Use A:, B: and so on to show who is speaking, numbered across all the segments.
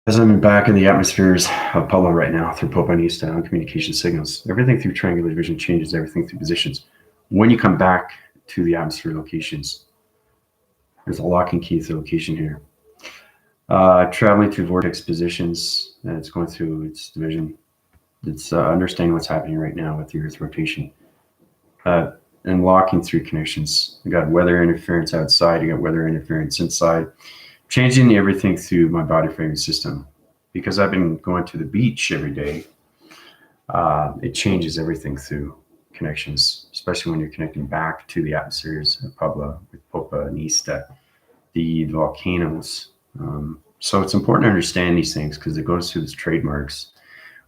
A: As I'm back in the atmospheres of Pueblo right now through Popanista on communication signals, everything through triangular vision changes everything through positions. When you come back to the atmosphere locations, there's a lock and key to the location here. Traveling through vortex positions, and it's going through its division. It's understanding what's happening right now with the Earth rotation. And walking through connections. I got weather interference outside, I got weather interference inside. Changing everything through my body framing system. Because I've been going to the beach every day, it changes everything through connections, especially when you're connecting back to the atmospheres of Puebla with Popa and Ista, the volcanoes. So it's important to understand these things because it goes through its trademarks.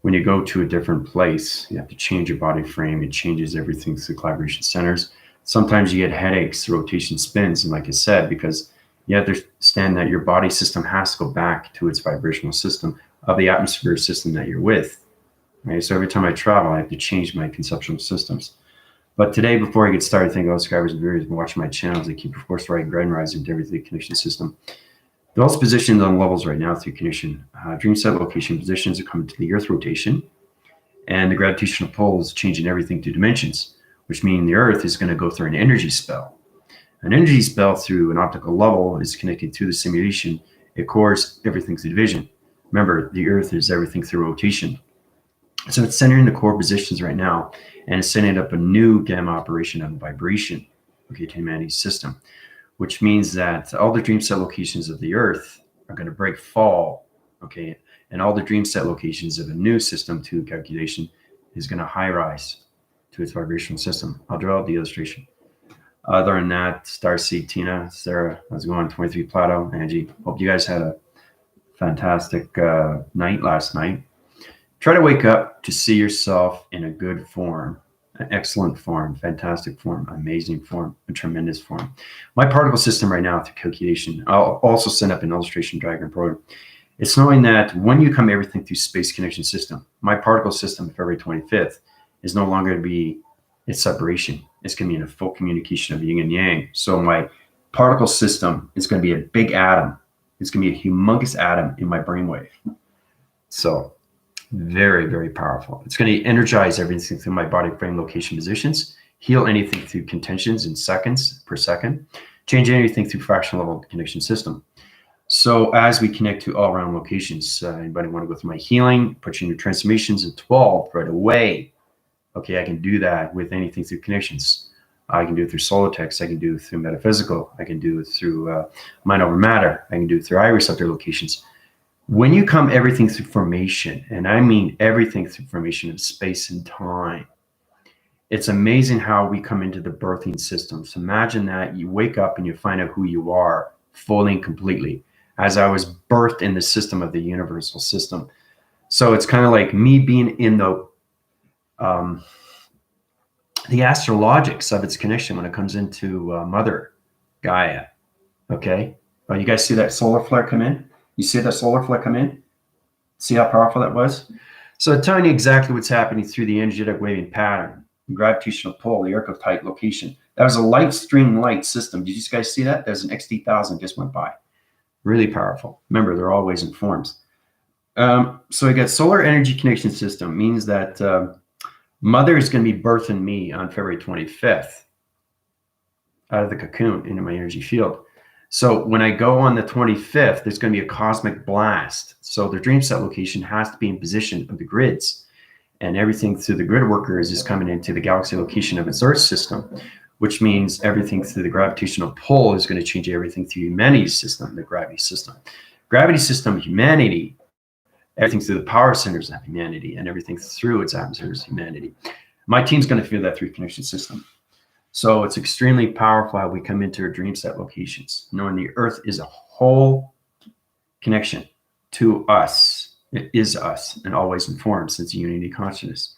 A: When you go to a different place, you have to change your body frame. It changes everything through collaboration centers. Sometimes you get headaches, rotation spins, and like I said, because you understand that your body system has to go back to its vibrational system of the atmosphere system that you're with. Right? So every time I travel, I have to change my conceptual systems. But today, before I get started, thank all subscribers and viewers watching my channels. I keep, of course, right grand rising to everything connection system. They're also positioned on levels right now through connection. Dream set location positions are coming to the Earth rotation, and the gravitational pull is changing everything to dimensions, which means the Earth is going to go through an energy spell. An energy spell through an optical level is connected to the simulation. It cores everything through division. Remember, the Earth is everything through rotation. So it's centering the core positions right now, and it's setting up a new gamma operation of vibration, okay, to humanity's system, which means that all the dream set locations of the Earth are going to break fall, okay, and all the dream set locations of a new system to calculation is going to high rise to its vibrational system. I'll draw out the illustration. Other than that, Starseed, Tina, Sarah, how's it going? 23 Plato, Angie. Hope you guys had a fantastic night last night. Try to wake up to see yourself in a good form, an excellent form, fantastic form, amazing form, a tremendous form. My particle system right now through calculation, I'll also send up an illustration diagram program. It's knowing that when you come everything through space connection system, my particle system, February 25th, is no longer to be its separation. It's going to be in a full communication of yin and yang. So my particle system is going to be a big atom. It's going to be a humongous atom in my brainwave. So very, very powerful. It's going to energize everything through my body frame location positions, heal anything through contentions in seconds per second, change anything through fractional level connection system. So as we connect to all around locations, anybody want to go through my healing, put in your transformations at 12 right away. Okay, I can do that with anything through connections. I can do it through solar text. I can do it through metaphysical. I can do it through mind over matter. I can do it through eye receptor locations. When you come everything through formation, and I mean everything through formation of space and time, it's amazing how we come into the birthing system. So imagine that you wake up and you find out who you are fully and completely, as I was birthed in the system of the universal system. So it's kind of like me being in the astrologics of its connection when it comes into Mother Gaia. Okay, oh, you guys see that solar flare come in? You see that solar flare come in? See how powerful that was? So it's telling you exactly what's happening through the energetic waving pattern, the gravitational pull, the archetype location. That was a light stream light system. Did you guys see that? There's an XD1000 just went by. Really powerful. Remember, they're always in forms. So I got solar energy connection system, means that Mother is going to be birthing me on February 25th out of the cocoon into my energy field. So when I go on the 25th, there's going to be a cosmic blast. So the dream set location has to be in position of the grids, and everything through the grid workers is coming into the galaxy location of its Earth system, which means everything through the gravitational pull is going to change everything through humanity's system, the gravity system. Gravity system, humanity, everything through the power centers of humanity, and everything through its atmospheres, humanity. My team's going to feel that through connection system. So it's extremely powerful how we come into our dream set locations, knowing the Earth is a whole connection to us. It is us and always informed since unity consciousness.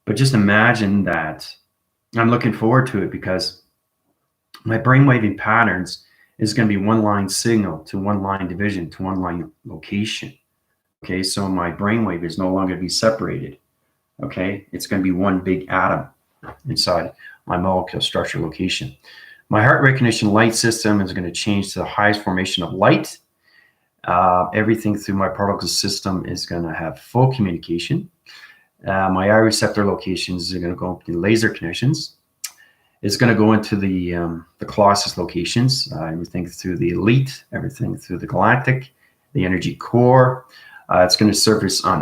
A: But just imagine that. I'm looking forward to it because my brainwaving patterns is going to be one line signal to one line division to one line location. Okay, so my brainwave is no longer to be separated. Okay, it's going to be one big atom inside my molecule structure location. My heart recognition light system is going to change to the highest formation of light. Everything through my particle system is going to have full communication. My eye receptor locations are going to go into laser connections. It's going to go into the Colossus locations, everything through the elite, everything through the galactic, the energy core. It's going to surface on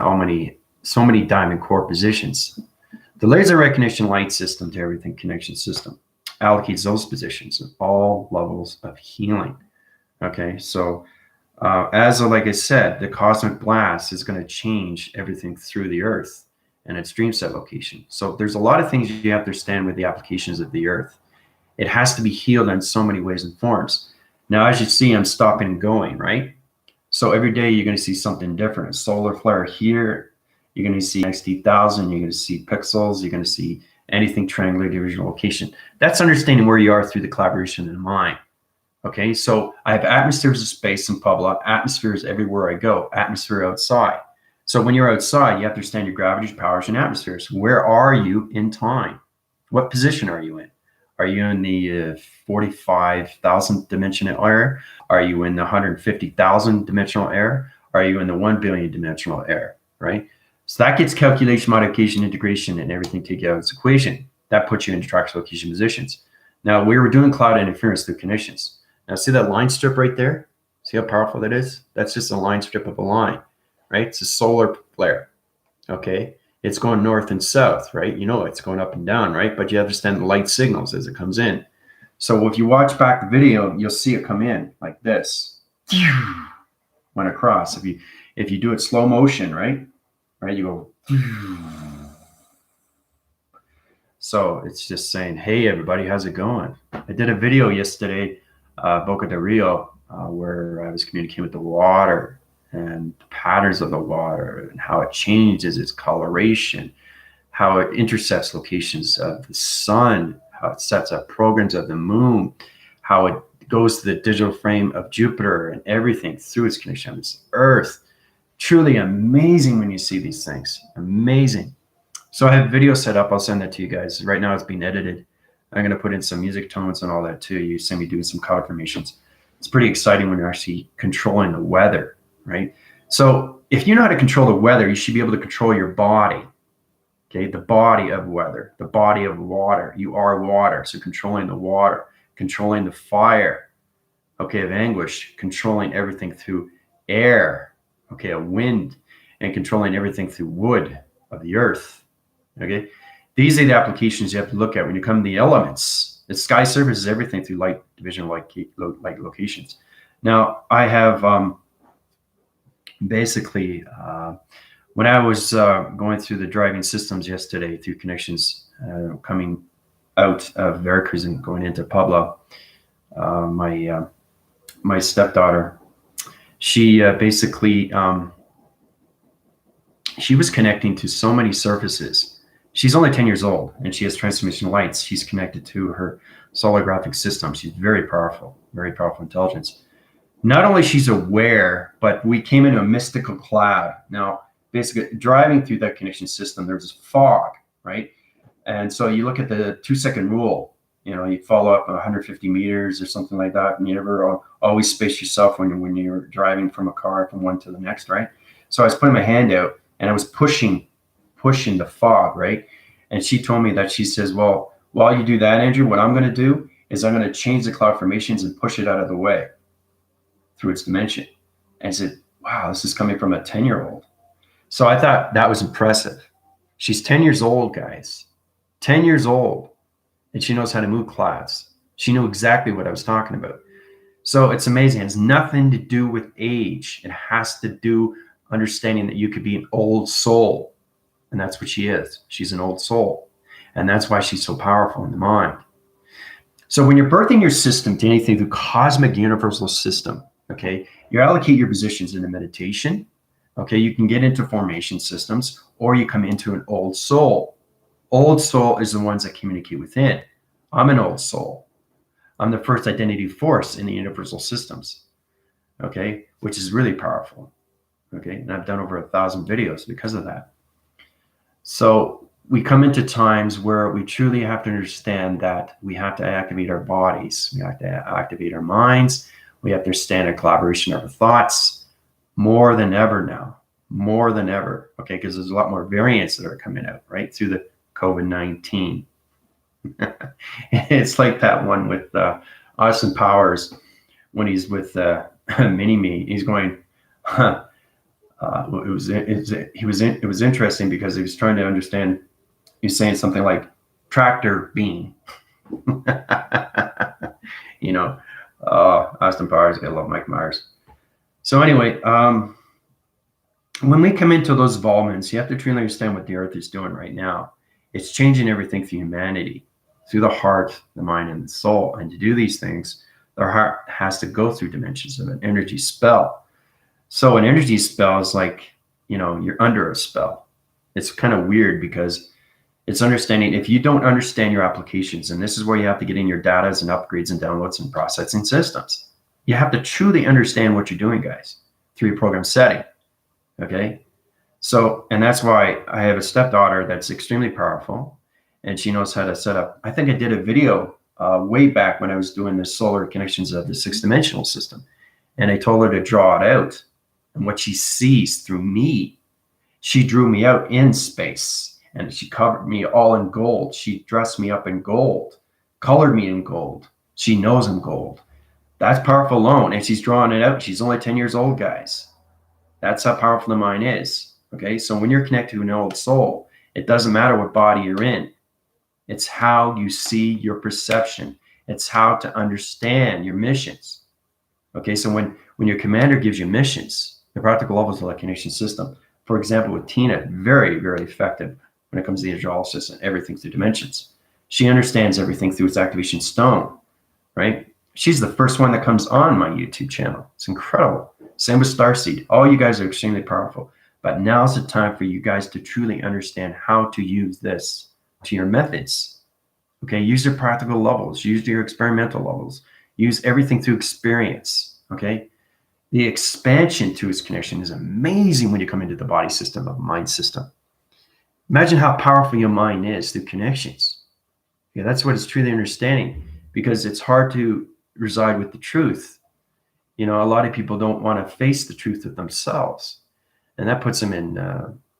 A: so many diamond core positions. The laser recognition light system to everything connection system allocates those positions at all levels of healing. Okay, so like I said, the cosmic blast is going to change everything through the earth and its dream set location. So there's a lot of things you have to understand with the applications of the earth. It has to be healed in so many ways and forms. Now, as you see, I'm stopping and going, right? So every day you're going to see something different. A solar flare here, you're going to see 60,000, you're going to see pixels, you're going to see anything triangular divisional location. That's understanding where you are through the collaboration in the mind. Okay, so I have atmospheres of space in Puebla, atmospheres everywhere I go, atmosphere outside. So when you're outside, you have to understand your gravity, powers, and atmospheres. Where are you in time? What position are you in? Are you in the 45,000 dimensional air? Are you in the 150,000 dimensional air? Are you in the 1 billion dimensional air, right? So that gets calculation, modification, integration, and everything taken out of this equation. That puts you into track location positions. Now, we were doing cloud interference through connections. Now, see that line strip right there? See how powerful that is? That's just a line strip of a line, right? It's a solar flare, okay? It's going north and south, right? You know it's going up and down, right? But you understand the light signals as it comes in. So if you watch back the video, you'll see it come in like this. Went across. If you do it slow motion, right? You go. So it's just saying, hey, everybody, how's it going? I did a video yesterday, Boca de Rio, where I was communicating with the water and the patterns of the water and how it changes its coloration, how it intercepts locations of the sun, how it sets up programs of the moon, how it goes to the digital frame of Jupiter and everything through its connection with this earth. Truly amazing when you see these things. Amazing. So I have video set up. I'll send that to you guys. Right now it's being edited. I'm going to put in some music tones and all that too. You see me doing some cloud formations. It's pretty exciting when you're actually controlling the weather, right? So if you know how to control the weather, you should be able to control your body. Okay, the body of weather, the body of water. You are water, so controlling the water, controlling the fire, okay, of anguish, controlling everything through air, okay, a wind, and controlling everything through wood of the earth, okay? These are the applications you have to look at when you come to the elements. The sky surfaces everything through light division, light locations. Now, I have basically, when I was going through the driving systems yesterday through connections coming out of Veracruz and going into Puebla, my stepdaughter, she basically, she was connecting to so many surfaces. She's only 10 years old and she has transformation lights. She's connected to her solographic system. She's very powerful intelligence. Not only she's aware, but we came into a mystical cloud. Now, basically driving through that connection system, there's fog, right? And so you look at the 2-second rule, you know, you follow up 150 meters or something like that. And you never always space yourself when you're driving from a car from one to the next, right? So I was putting my hand out and I was pushing the fog, right? And she told me that, she says, well, while you do that, Andrew, what I'm going to do is I'm going to change the cloud formations and push it out of the way through its dimension. And I said, wow, this is coming from a 10-year-old. So I thought that was impressive. She's 10 years old, guys, 10 years old. And she knows how to move clouds. She knew exactly what I was talking about. So it's amazing. It has nothing to do with age. It has to do understanding that you could be an old soul. And that's what she is. She's an old soul. And that's why she's so powerful in the mind. So when you're birthing your system to anything through cosmic universal system, okay, you allocate your positions into meditation. Okay, you can get into formation systems, or you come into an old soul. Old soul is the ones that communicate within. I'm an old soul. I'm the first identity force in the universal systems, okay, which is really powerful, okay? And I've done over 1,000 videos because of that. So we come into times where we truly have to understand that we have to activate our bodies. We have to activate our minds. We have to understand a collaboration of our thoughts. more than ever now, more than ever. Okay, because there's a lot more variants that are coming out, right, through the COVID-19. It's like that one with Austin Powers when he's with Mini-Me. He's going, huh, it was interesting because he was trying to understand. He's saying something like tractor beam. You know, Austin Powers, I love Mike Myers. So anyway, when we come into those involvements, you have to truly understand what the earth is doing right now. It's changing everything through humanity, through the heart, the mind, and the soul. And to do these things, the heart has to go through dimensions of an energy spell. So an energy spell is like, you're under a spell. It's kind of weird because it's understanding, if you don't understand your applications, and this is where you have to get in your datas and upgrades and downloads and processing systems. You have to truly understand what you're doing, guys, through your program setting. Okay. So, and that's why I have a stepdaughter that's extremely powerful, and she knows how to set up. I think I did a video way back when I was doing the solar connections of the 6-dimensional system, and I told her to draw it out. And what she sees through me, she drew me out in space, and she covered me all in gold. She dressed me up in gold, colored me in gold. She knows I'm gold. That's powerful alone, and she's drawing it out. She's only 10 years old, guys. That's how powerful the mind is. Okay, so when you're connected to an old soul, it doesn't matter what body you're in. It's how you see your perception. It's how to understand your missions. Okay, so when your commander gives you missions, the practical levels of that connection system, for example, with Tina, very, very effective when it comes to the hydrolysis and everything through dimensions. She understands everything through its activation stone, right? She's the first one that comes on my YouTube channel. It's incredible. Same with Starseed. All you guys are extremely powerful. But now's the time for you guys to truly understand how to use this to your methods. Okay, use your practical levels. Use your experimental levels. Use everything through experience. Okay, the expansion to its connection is amazing when you come into the body system of mind system. Imagine how powerful your mind is through connections. Yeah, that's what it's truly understanding, because it's hard to reside with the truth. A lot of people don't want to face the truth of themselves, and that puts them in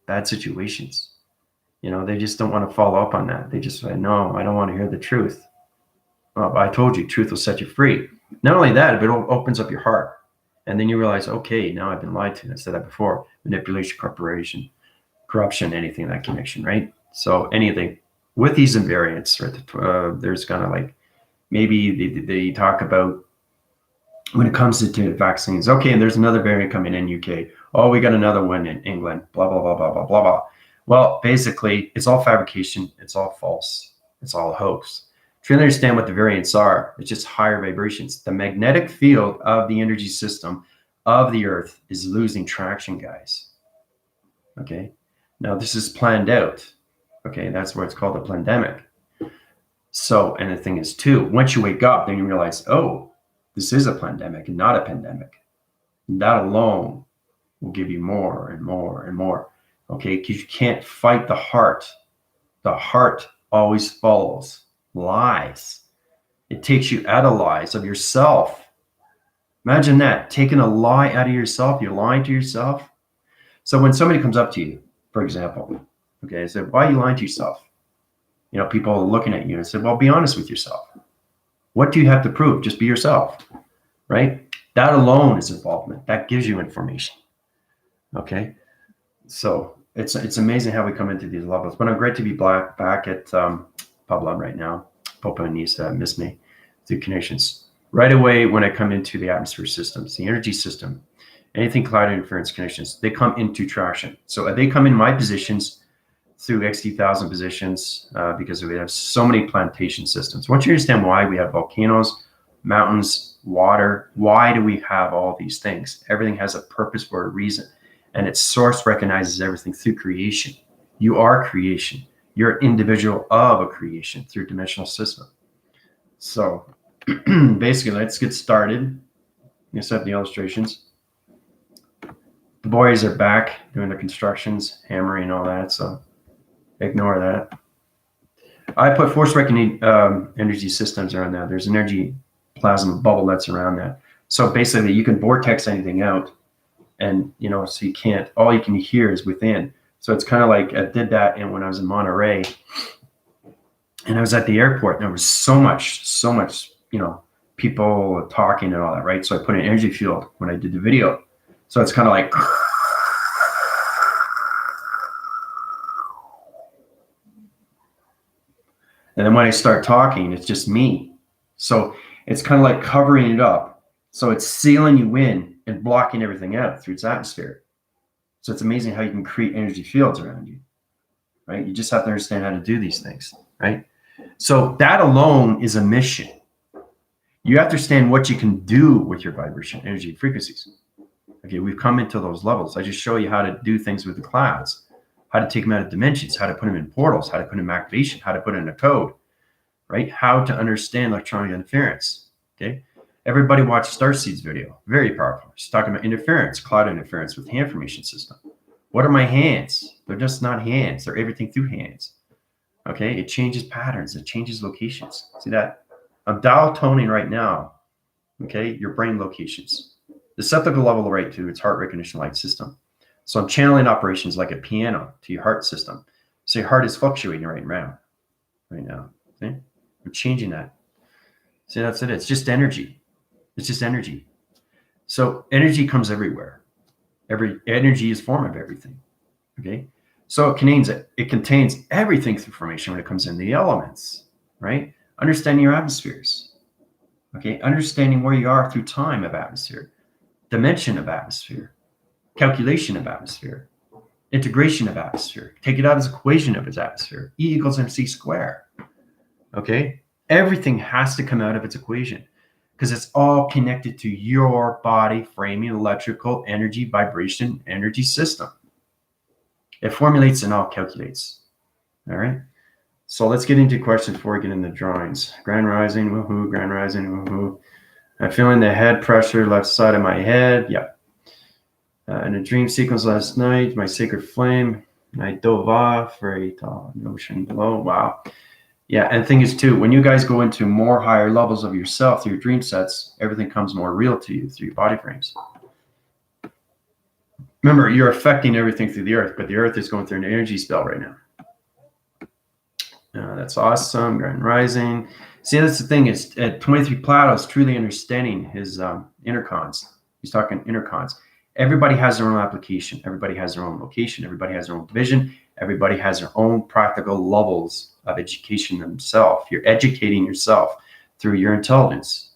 A: bad situations. They just don't want to follow up on that. They just say, no, I don't want to hear the truth. Well, I told you, truth will set you free. Not only that, but it opens up your heart. And then you realize, okay, now I've been lied to. I said that before. Manipulation, corruption, anything in that connection, right? So anything with these invariants, right? There's kind of like, maybe they talk about when it comes to vaccines. Okay, and there's another variant coming in UK. Oh, we got another one in England. Blah, blah, blah, blah, blah, blah, blah. Well, basically, it's all fabrication. It's all false. It's all a hoax. To really understand what the variants are, it's just higher vibrations. The magnetic field of the energy system of the Earth is losing traction, guys. Okay. Now, this is planned out. Okay. That's why it's called a pandemic. So, and the thing is, too, once you wake up, then you realize, oh, this is a pandemic and not a pandemic. That alone will give you more and more and more. Okay, because you can't fight the heart. The heart always follows lies. It takes you out of lies of yourself. Imagine that, taking a lie out of yourself. You're lying to yourself. So when somebody comes up to you, for example, okay, I said, why are you lying to yourself? People are looking at you and I said, well, be honest with yourself. What do you have to prove? Just be yourself, right? That alone is involvement. That gives you information. Okay. So it's amazing how we come into these levels. But I'm great to be back at Puebla right now. Popa and Nisa miss me through connections. Right away when I come into the atmosphere systems, the energy system, anything cloud interference connections, they come into traction. So they come in my positions through XD1000 positions because we have so many plantation systems. Once you understand why we have volcanoes, mountains, water, why do we have all these things? Everything has a purpose for a reason. And its source recognizes everything through creation. You are creation. You're an individual of a creation through dimensional system. So basically, let's get started. Let's set the illustrations. The boys are back doing the constructions, hammering, all that. So ignore that. I put force reckoning energy systems around that. There's an energy plasma bubble that's around that. So basically, you can vortex anything out. And, you know, so you can't, all you can hear is within. So it's kind of like I did that. And when I was in Monterey and I was at the airport, and there was so much, you know, people talking and all that, right? So I put an energy field when I did the video. So it's kind of like, and then when I start talking, it's just me. So it's kind of like covering it up. So it's sealing you in and blocking everything out through its atmosphere. So it's amazing how you can create energy fields around you, right? You just have to understand how to do these things, right? So that alone is a mission. You have to understand what you can do with your vibration, energy, frequencies. Okay, we've come into those levels. I just show you how to do things with the clouds, how to take them out of dimensions, how to put them in portals, how to put them in activation, how to put in a code, right? How to understand electronic interference, okay? Everybody watch Starseed's video, very powerful. She's talking about interference, cloud interference with hand formation system. What are my hands? They're just not hands. They're everything through hands, okay? It changes patterns. It changes locations. See that? I'm dial toning right now, okay? Your brain locations. The septical level right to its heart recognition light system. So I'm channeling operations like a piano to your heart system. So your heart is fluctuating right now. See? I'm changing that. See, that's it. It's just energy. It's just energy. So energy comes everywhere. Every energy is form of everything. Okay. So it contains everything through formation when it comes in the elements, right? Understanding your atmospheres. Okay. Understanding where you are through time of atmosphere, dimension of atmosphere, calculation of atmosphere, integration of atmosphere. Take it out as equation of its atmosphere. E equals mc squared. Okay. Everything has to come out of its equation because it's all connected to your body framing, electrical, energy, vibration, energy system. It formulates and all calculates. All right. So let's get into questions before we get into drawings. Grand rising, woohoo, grand rising, woohoo. I'm feeling the head pressure left side of my head. Yep. In a dream sequence last night, my sacred flame, I dove off very tall, an ocean below. Wow. Yeah, and the thing is too, when you guys go into more higher levels of yourself through your dream sets, everything comes more real to you through your body frames. Remember, you're affecting everything through the earth, but the earth is going through an energy spell right now. That's awesome. Grand rising. See, that's the thing is at 23 Plato's truly understanding his intercons. He's talking intercons. Everybody has their own application. Everybody has their own location. Everybody has their own division. Everybody has their own practical levels of education themselves. You're educating yourself through your intelligence.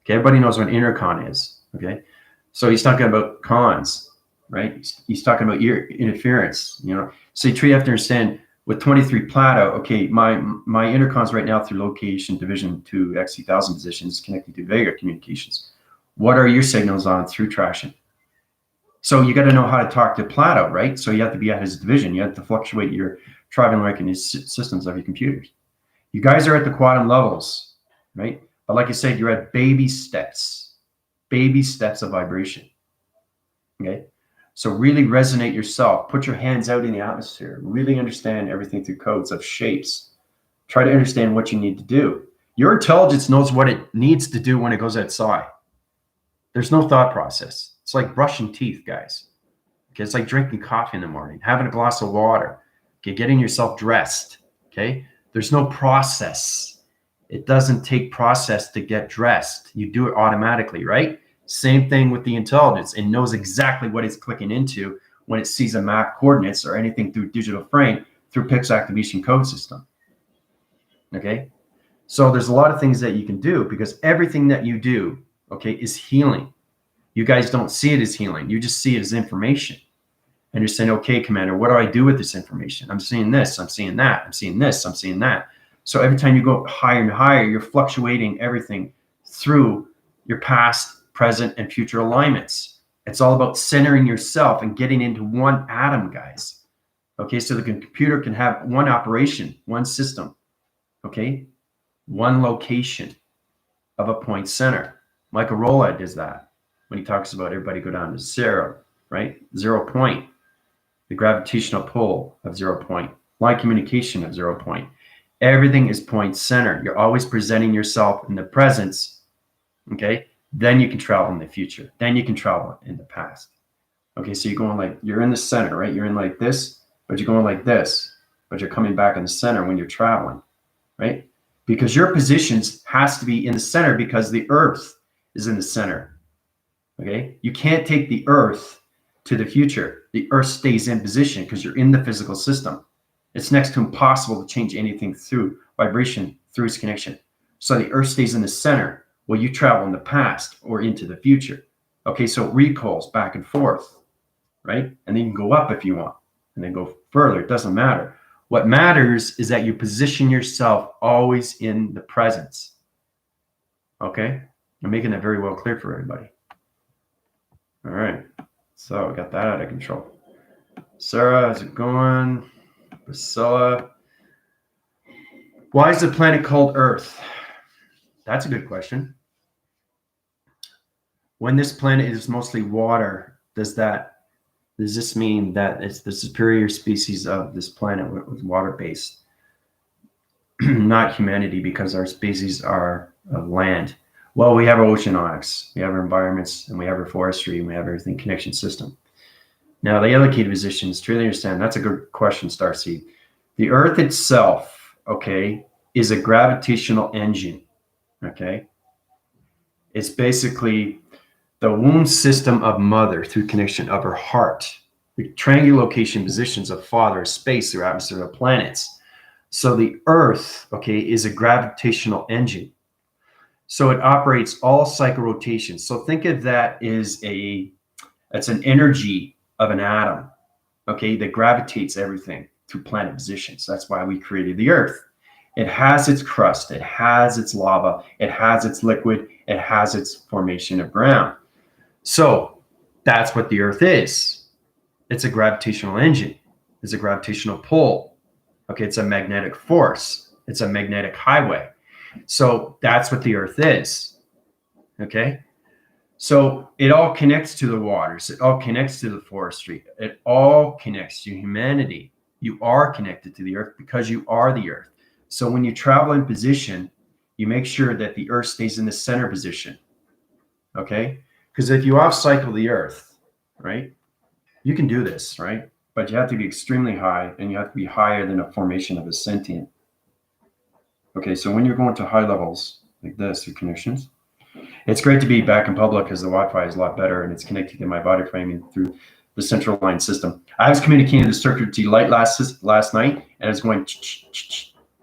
A: Okay, everybody knows what intercon is. Okay, so he's talking about cons, right? He's talking about your interference. You know, so you have to understand with 23 Plato. Okay, my intercons right now through location, division to XC1000 positions connected to Vega communications. What are your signals on through traction? So you got to know how to talk to Plato, right? So you have to be at his division. You have to fluctuate your trivial recognition systems of your computers. You guys are at the quantum levels, right? But like I said, you're at baby steps of vibration. Okay. So really resonate yourself. Put your hands out in the atmosphere. Really understand everything through codes of shapes. Try to understand what you need to do. Your intelligence knows what it needs to do when it goes outside. There's no thought process. It's like brushing teeth, guys. Okay, it's like drinking coffee in the morning, having a glass of water, okay, getting yourself dressed. Okay, there's no process. It doesn't take process to get dressed. You do it automatically, right? Same thing with the intelligence. It knows exactly what it's clicking into when it sees a map coordinates or anything through digital frame through PIX activation code system. Okay, so there's a lot of things that you can do because everything that you do, okay, is healing. You guys don't see it as healing. You just see it as information. And you're saying, okay, Commander, what do I do with this information? I'm seeing this, I'm seeing that, I'm seeing this, I'm seeing that. So every time you go higher and higher, you're fluctuating everything through your past, present, and future alignments. It's all about centering yourself and getting into one atom, guys. Okay, so the computer can have one operation, one system. Okay, one location of a point center. Michael Rolla does that when he talks about everybody go down to zero, right? 0 point, the gravitational pull of 0 point, line communication of 0 point. Everything is point center. You're always presenting yourself in the presence, okay? Then you can travel in the future. Then you can travel in the past. Okay, so you're going like, you're in the center, right? You're in like this, but you're going like this, but you're coming back in the center when you're traveling, right? Because your positions has to be in the center because the earth is in the center. Okay, you can't take the earth to the future. The earth stays in position because you're in the physical system. It's next to impossible to change anything through vibration, through its connection. So the earth stays in the center while you travel in the past or into the future. Okay, so it recoils back and forth, right? And then you can go up if you want and then go further. It doesn't matter. What matters is that you position yourself always in the presence. Okay, I'm making that very well clear for everybody. All right, so I got that out of control. Sarah, how's it going? Priscilla, why is the planet called Earth? That's a good question. When this planet is mostly water, does this mean that it's the superior species of this planet was water-based, not humanity, because our species are of land? Well, we have our oceanics, we have our environments, and we have our forestry, and we have everything connection system. Now, the allocated positions, truly understand, that's a good question, Starseed. The Earth itself, okay, is a gravitational engine, okay? It's basically the womb system of mother through connection of her heart. The triangular location positions of father, space through atmosphere of planets. So the Earth, okay, is a gravitational engine. So it operates all cycle rotations. So think of that as it's an energy of an atom, okay, that gravitates everything through planet positions. That's why we created the Earth. It has its crust, it has its lava, it has its liquid, it has its formation of ground. So that's what the Earth is. It's a gravitational engine. It's a gravitational pull. Okay, it's a magnetic force. It's a magnetic highway. So that's what the Earth is. Okay. So it all connects to the waters. It all connects to the forestry. It all connects to humanity. You are connected to the Earth because you are the Earth. So when you travel in position, you make sure that the Earth stays in the center position. Okay. Because if you off cycle the Earth, right, you can do this, right? But you have to be extremely high and you have to be higher than a formation of a sentient. Okay. So when you're going to high levels like this through connections, it's great to be back in public because the Wi-Fi is a lot better and it's connected to my body framing through the central line system. I was communicating to the circuit T light last night and it's going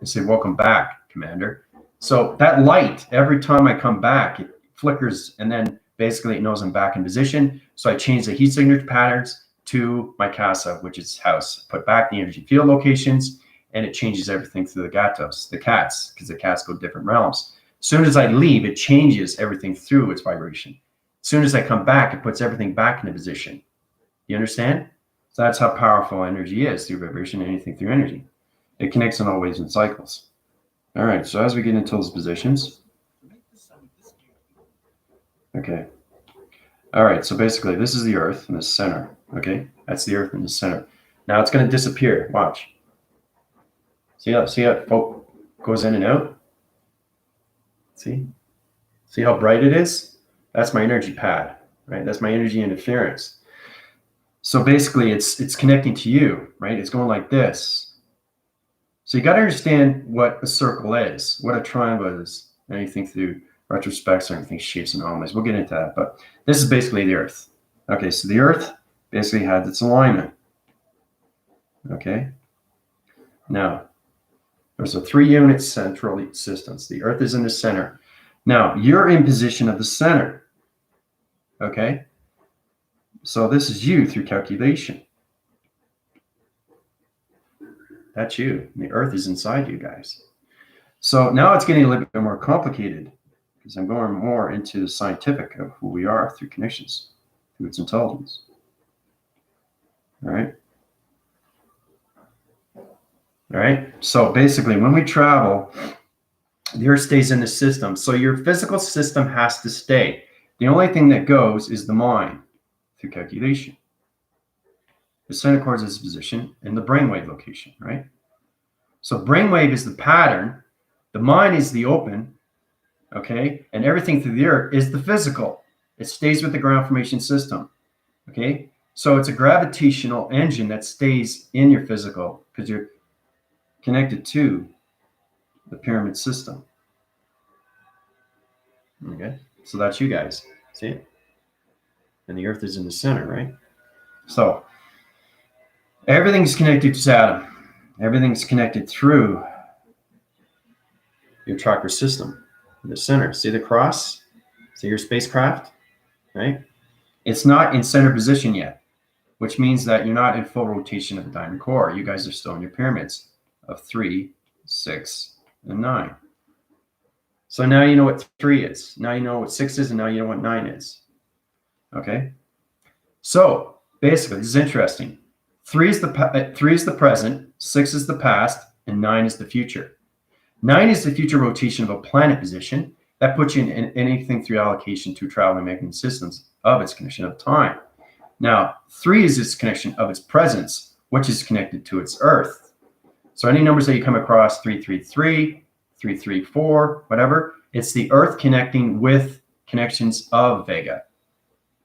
A: and say, welcome back, Commander. So that light, every time I come back, it flickers and then basically it knows I'm back in position. So I change the heat signature patterns to my casa, which is house. Put back the energy field locations and it changes everything through the gatos, the cats, because the cats go different realms. As soon as I leave, it changes everything through its vibration. As soon as I come back, it puts everything back into position. You understand? So that's how powerful energy is through vibration, anything through energy. It connects in all ways and cycles. All right, so as we get into those positions. Okay. All right, so basically this is the Earth in the center. Okay, that's the Earth in the center. Now it's going to disappear. Watch. See how it goes in and out? See how bright it is? That's my energy pad, right? That's my energy interference. So basically it's connecting to you, right? It's going like this. So you got to understand what a circle is, what a triangle is, anything through retrospects or anything shapes and anomalies. We'll get into that, but this is basically the Earth. Okay, so the Earth basically has its alignment. Okay. Now, there's a 3-unit central systems. The Earth is in the center. Now, you're in position of the center, okay? So this is you through calculation. That's you. The Earth is inside you guys. So now it's getting a little bit more complicated because I'm going more into the scientific of who we are through connections, through its intelligence. All right? All right? So basically, when we travel, the Earth stays in the system. So your physical system has to stay. The only thing that goes is the mind through calculation. The center core is its position and the brainwave location, right? So brainwave is the pattern. The mind is the open, okay? And everything through the Earth is the physical. It stays with the ground formation system, okay? So it's a gravitational engine that stays in your physical because you're connected to the pyramid system. Okay, so that's you guys. See it? And the Earth is in the center, right? So everything's connected to Saturn. Everything's connected through your chakra system, the center. See the cross? See your spacecraft, right? It's not in center position yet, which means that you're not in full rotation of the diamond core. You guys are still in your pyramids of 3, 6, and 9. So now you know what 3 is. Now you know what 6 is, and now you know what 9 is. Okay? So basically, this is interesting. 3 is the present, 6 is the past, and 9 is the future. 9 is the future rotation of a planet position. That puts you in anything through allocation to traveling magnetic systems of its connection of time. Now, 3 is its connection of its presence, which is connected to its Earth. So any numbers that you come across, 333, 334, whatever, it's the Earth connecting with connections of Vega.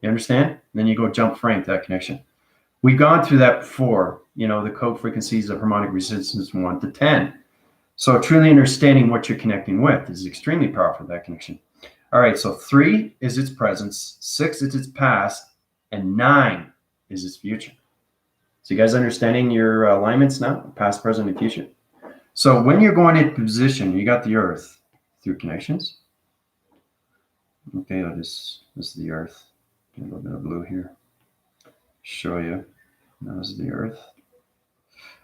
A: You understand? And then you go jump frame to that connection. We've gone through that before, the code frequencies of harmonic resistance 1 to 10. So truly understanding what you're connecting with is extremely powerful, that connection. All right, so 3 is its presence, 6 is its past, and 9 is its future. So you guys understanding your alignments now, past, present, and future? So when you're going into position, you got the Earth through connections. Okay, this is the Earth. A little bit of blue here. Show you. That is the Earth.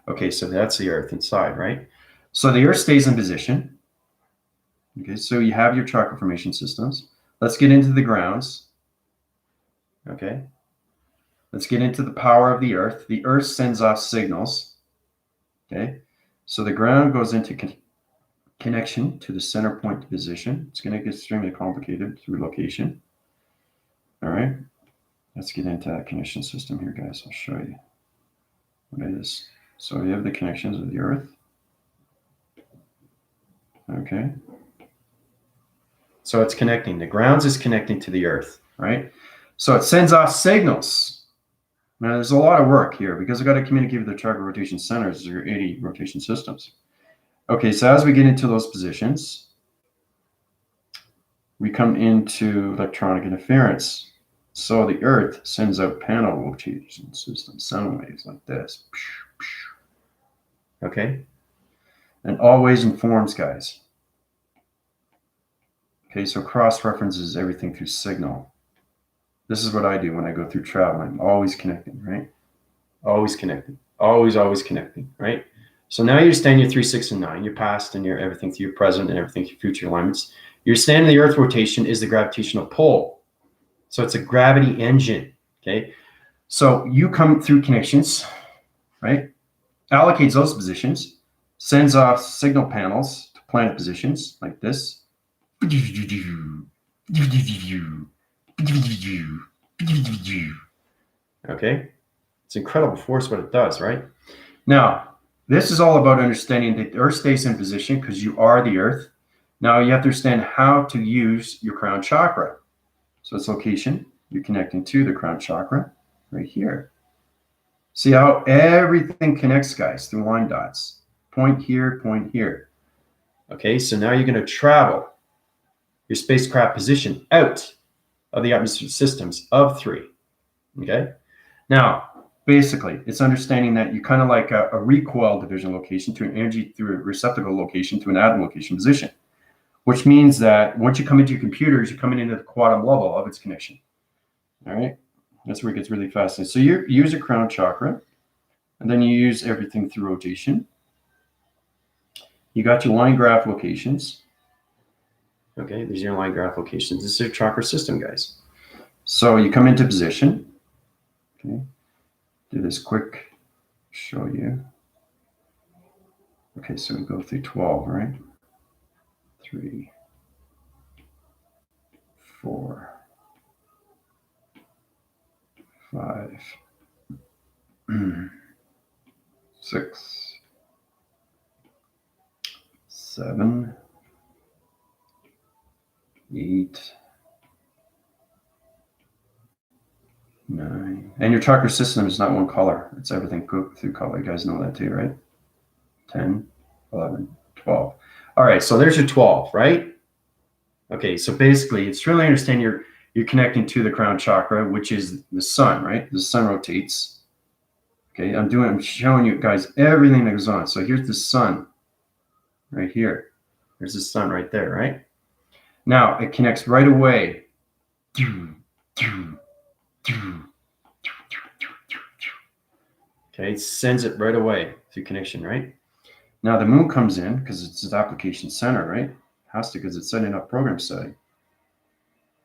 A: Okay, so that's the Earth inside, right? So the Earth stays in position. Okay, so you have your chakra formation systems. Let's get into the grounds. Okay. Let's get into the power of the Earth. The Earth sends off signals. Okay. So the ground goes into connection to the center point position. It's going to get extremely complicated through location. All right. Let's get into that connection system here, guys. I'll show you what it is. So you have the connections of the Earth. Okay. So it's connecting. The grounds is connecting to the Earth, right? So it sends off signals. Now, there's a lot of work here because I've got to communicate with the chakra rotation centers, your 80 rotation systems. Okay, so as we get into those positions, we come into electronic interference. So the Earth sends out panel rotation systems, sound waves like this. Okay? And always informs, guys. Okay, so cross-references everything through signal. This is what I do when I go through travel. I'm always connecting, right? Always connecting. Always connecting, right? So now you understand your 3, 6, and 9, your past and your everything through your present and everything through future alignments. Your stand in the Earth rotation is the gravitational pull. So it's a gravity engine, okay? So you come through connections, right? Allocates those positions, sends off signal panels to planet positions like this. Okay? It's incredible force what it does, right? Now, this is all about understanding that the Earth stays in position because you are the Earth. Now you have to understand how to use your crown chakra. So its location, you're connecting to the crown chakra right here. See how everything connects, guys, through line dots. Point here, point here. Okay, so now you're going to travel your spacecraft position out of the atmosphere systems of 3. Okay? Now, basically, it's understanding that you kind of like a recoil division location to an energy through a receptacle location to an atom location position, which means that once you come into your computers, you're coming into the quantum level of its connection. All right? That's where it gets really fascinating. So you use a crown chakra, and then you use everything through rotation. You got your line graph locations. Okay, these are your line graph locations. This is your chakra system, guys. So you come into position. Okay, do this quick, show you. Okay, so we go through 12, right? 3, 4, 5, 6, 7, 8, 9. And your chakra system is not one color. It's everything through color. You guys know that too, right? 10, 11, 12. All right, so there's your 12, right? Okay, so basically, it's really understand you're connecting to the crown chakra, which is the sun, right? The sun rotates. Okay, I'm showing you guys everything that goes on. So here's the sun right here. There's the sun right there, right? Now it connects right away. Okay, it sends it right away through connection, right? Now the moon comes in because it's its application center, right? It has to because it's setting up program setting.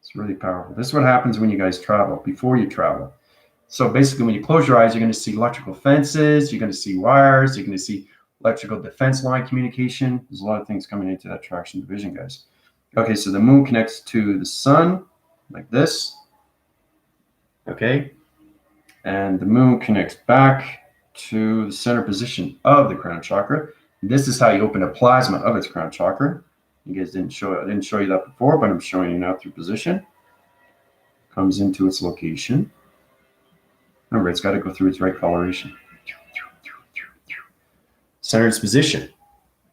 A: It's really powerful. This is what happens when you guys travel, before you travel. So basically, when you close your eyes, you're going to see electrical fences, you're going to see wires, you're going to see electrical defense line communication. There's a lot of things coming into that traction division, guys. Okay, so the moon connects to the sun like this. Okay, and the moon connects back to the center position of the crown chakra. This is how you open a plasma of its crown chakra. You guys didn't show it. I didn't show you that before, but I'm showing you now through position. Comes into its location. Remember, it's got to go through its right coloration. Center its position.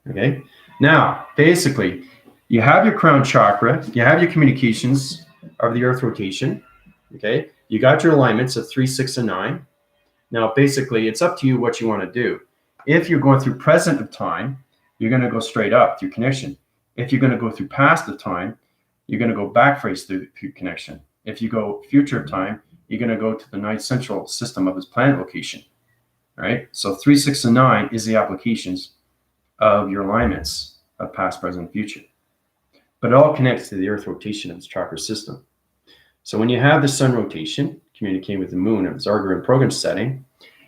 A: Okay. Now, basically, you have your crown chakra. You have your communications of the earth rotation. Okay. You got your alignments of 3, 6, and 9. Now, basically, it's up to you what you want to do. If you're going through present of time, you're going to go straight up through connection. If you're going to go through past of time, you're going to go back phrase through connection. If you go future of time, you're going to go to the 9th central system of its planet location. All right. So 3, 6, and 9 is the applications of your alignments of past, present, future. But it all connects to the earth rotation of its chakra system. So when you have the sun rotation, communicating with the moon of its Argyro program setting,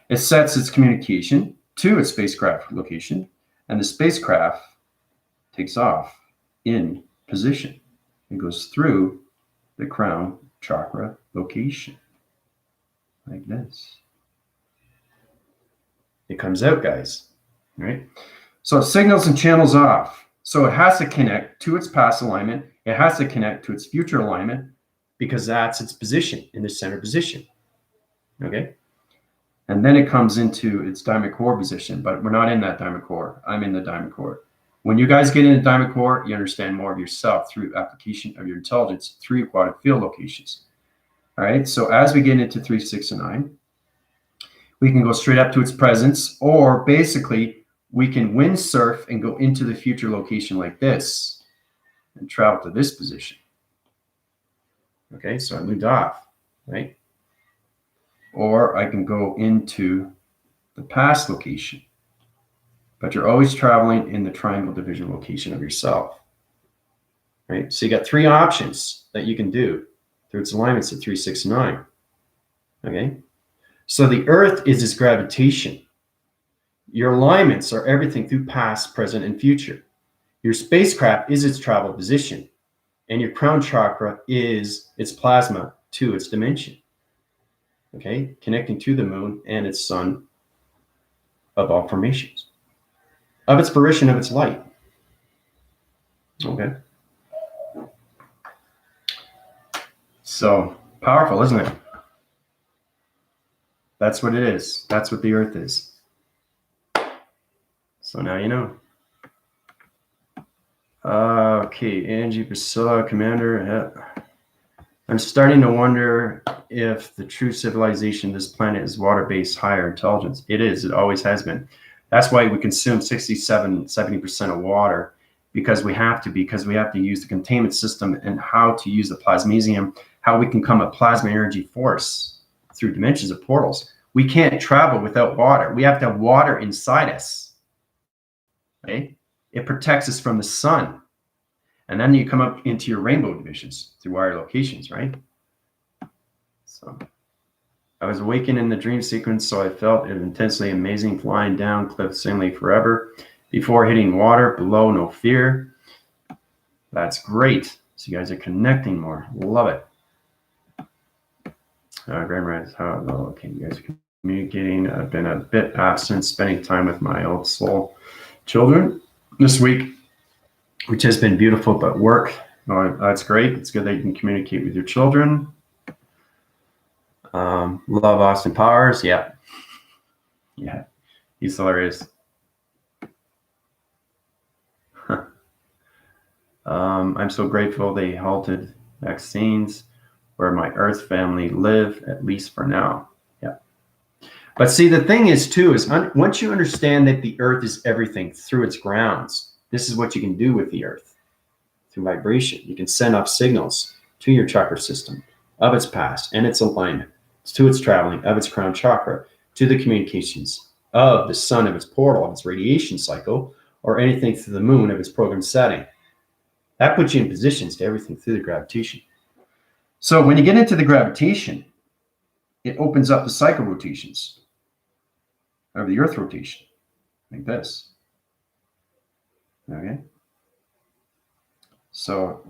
A: it sets its communication to its spacecraft location, and the spacecraft takes off in position. It goes through the crown chakra location, like this. It comes out, guys, right? So it signals and channels off. So it has to connect to its past alignment. It has to connect to its future alignment because that's its position in the center position, okay? And then it comes into its diamond core position, but we're not in that diamond core. I'm in the diamond core. When you guys get into diamond core, you understand more of yourself through application of your intelligence through your quantum field locations. All right, so as we get into 3, 6, and 9, we can go straight up to its presence, or basically we can windsurf and go into the future location like this and travel to this position. Okay, so I moved off, right? Or I can go into the past location. But you're always traveling in the triangle division location of yourself, right? So you got 3 options that you can do through its alignments at 3, 6, 9, okay? So the earth is its gravitation. Your alignments are everything through past, present, and future. Your spacecraft is its travel position, and your crown chakra is its plasma to its dimension, okay? Connecting to the moon and its sun of all formations, of its fruition, of its light, okay? So powerful, isn't it? That's what it is. That's what the earth is. So now you know. Okay, Angie, Priscilla, Commander. I'm starting to wonder if the true civilization of this planet is water-based higher intelligence. It is. It always has been. That's why we consume 70% of water, because we have to use the containment system and how to use the plasmasium, how we can become a plasma energy force through dimensions of portals. We can't travel without water. We have to have water inside us. Okay? It protects us from the sun. And then you come up into your rainbow divisions through wire locations, right? So I was awakened in the dream sequence, so I felt it intensely amazing, flying down cliff seemingly forever. Before hitting water, below, no fear. That's great. So you guys are connecting more. Love it. Grandma, okay, you guys are communicating. I've been a bit absent, spending time with my old soul children this week, which has been beautiful, but work, that's great. It's good that you can communicate with your children. Love Austin Powers. Yeah. Yeah. He's hilarious. I'm so grateful they halted vaccines where my Earth family live, at least for now. Yeah. But see, the thing is, too, is once you understand that the Earth is everything through its grounds, this is what you can do with the Earth through vibration. You can send off signals to your chakra system of its past and its alignment, to its traveling of its crown chakra, to the communications of the sun of its portal, of its radiation cycle, or anything through the moon of its program setting. That puts you in positions to everything through the gravitation. So when you get into the gravitation, it opens up the cycle rotations of the Earth rotation, like this. Okay? So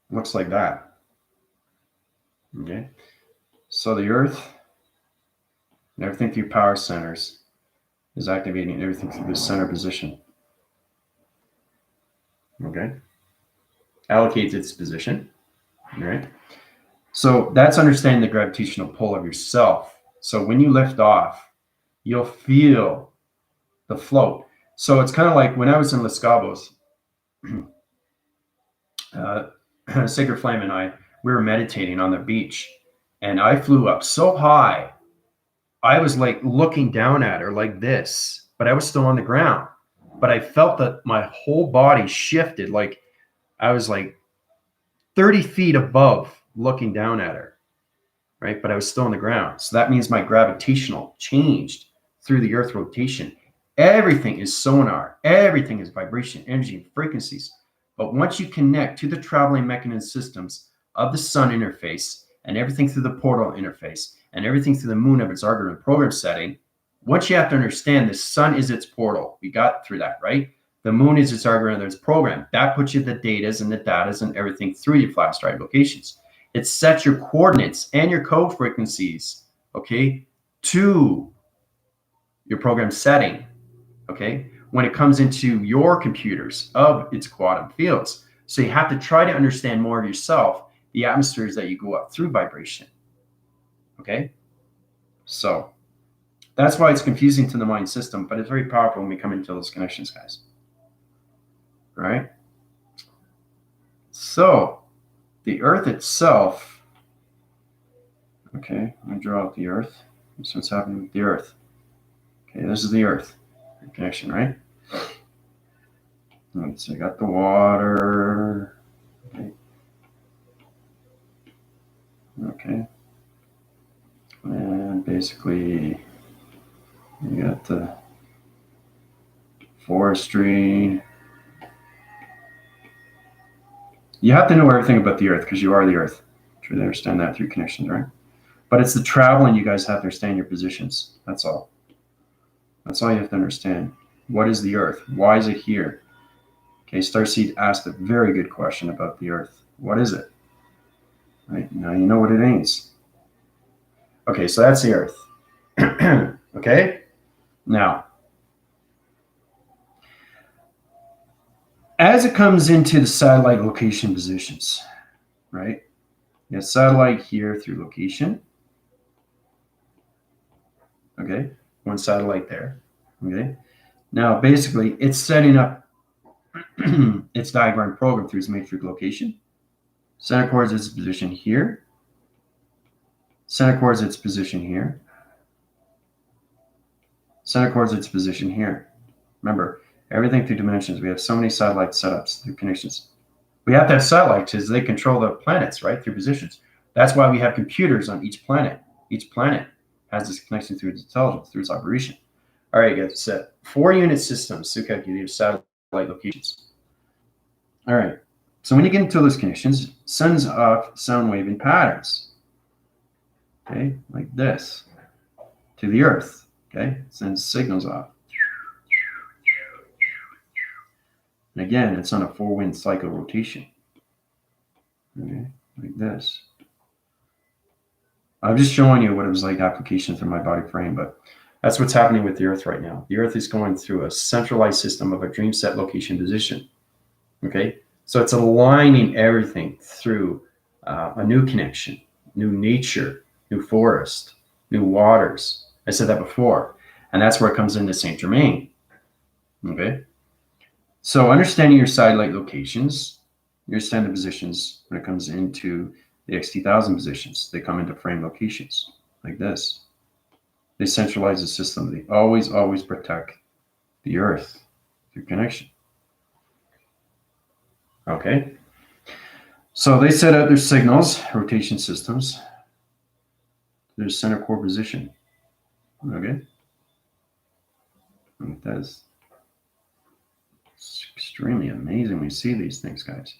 A: it looks like that. Okay? So the Earth and everything through power centers is activating everything through the center position. Okay? Allocates its position. All right? So that's understanding the gravitational pull of yourself. So when you lift off, you'll feel the float. So it's kind of like when I was in Los Cabos, Sacred Flame and I, we were meditating on the beach, and I flew up so high, I was like looking down at her like this, but I was still on the ground. But I felt that my whole body shifted, like I was like 30 feet above looking down at her, right? But I was still on the ground. So that means my gravitational changed through the Earth rotation. Everything is sonar. Everything is vibration, energy, and frequencies. But once you connect to the traveling mechanism systems of the sun interface and everything through the portal interface and everything through the moon of its algorithm program setting, once you have to understand the sun is its portal. We got through that, right? The moon is its algorithm, its program. That puts you the datas and the datas and everything through your flash drive locations. It sets your coordinates and your code frequencies, okay, to your program setting, okay, when it comes into your computers of its quantum fields. So you have to try to understand more of yourself, the atmospheres that you go up through vibration, okay? So that's why it's confusing to the mind system, but it's very powerful when we come into those connections, guys. All right? So the Earth itself, okay, I'm going to draw out the Earth. This is what's happening with the Earth. Okay, this is the Earth connection, right? Let's see, I got the water. Okay. Okay. And basically, you got the forestry. You have to know everything about the Earth because you are the Earth. Try to understand that through connections, right? But it's the traveling you guys have to understand your positions. That's all. That's all you have to understand. What is the Earth? Why is it here? Okay, Starseed asked a very good question about the Earth. What is it? Right, now you know what it means. Okay, so that's the Earth. Okay? Now, as it comes into the satellite location positions, right? You have satellite here through location. Okay, one satellite there. Okay, now basically it's setting up its diagram program through its matrix location. Center coordinates its position here. Center coordinates its position here. Center coordinates its position here. Remember, everything through dimensions. We have so many satellite setups through connections. We have to have satellites because they control the planets, right, through positions. That's why we have computers on each planet. Each planet has this connection through its intelligence, through its operation. All right, get set. 4-unit systems to calculate satellite locations. All right. So when you get into those connections, sends off sound wave in patterns. Okay, like this to the Earth. Okay, sends signals off. And again, it's on a 4-wind cycle rotation. Okay, like this. I'm just showing you what it was like application through my body frame, but that's what's happening with the Earth right now. The Earth is going through a centralized system of a dream set location position. Okay, so it's aligning everything through a new connection, new nature, new forest, new waters. I said that before. And that's where it comes into Saint Germain. Okay. So understanding your satellite locations, you understand the positions when it comes into the XT1000 positions. They come into frame locations like this. They centralize the system. They always protect the Earth through connection. Okay. So they set out their signals, rotation systems, their center core position. Okay. Like this. It's extremely amazing when you see these things, guys.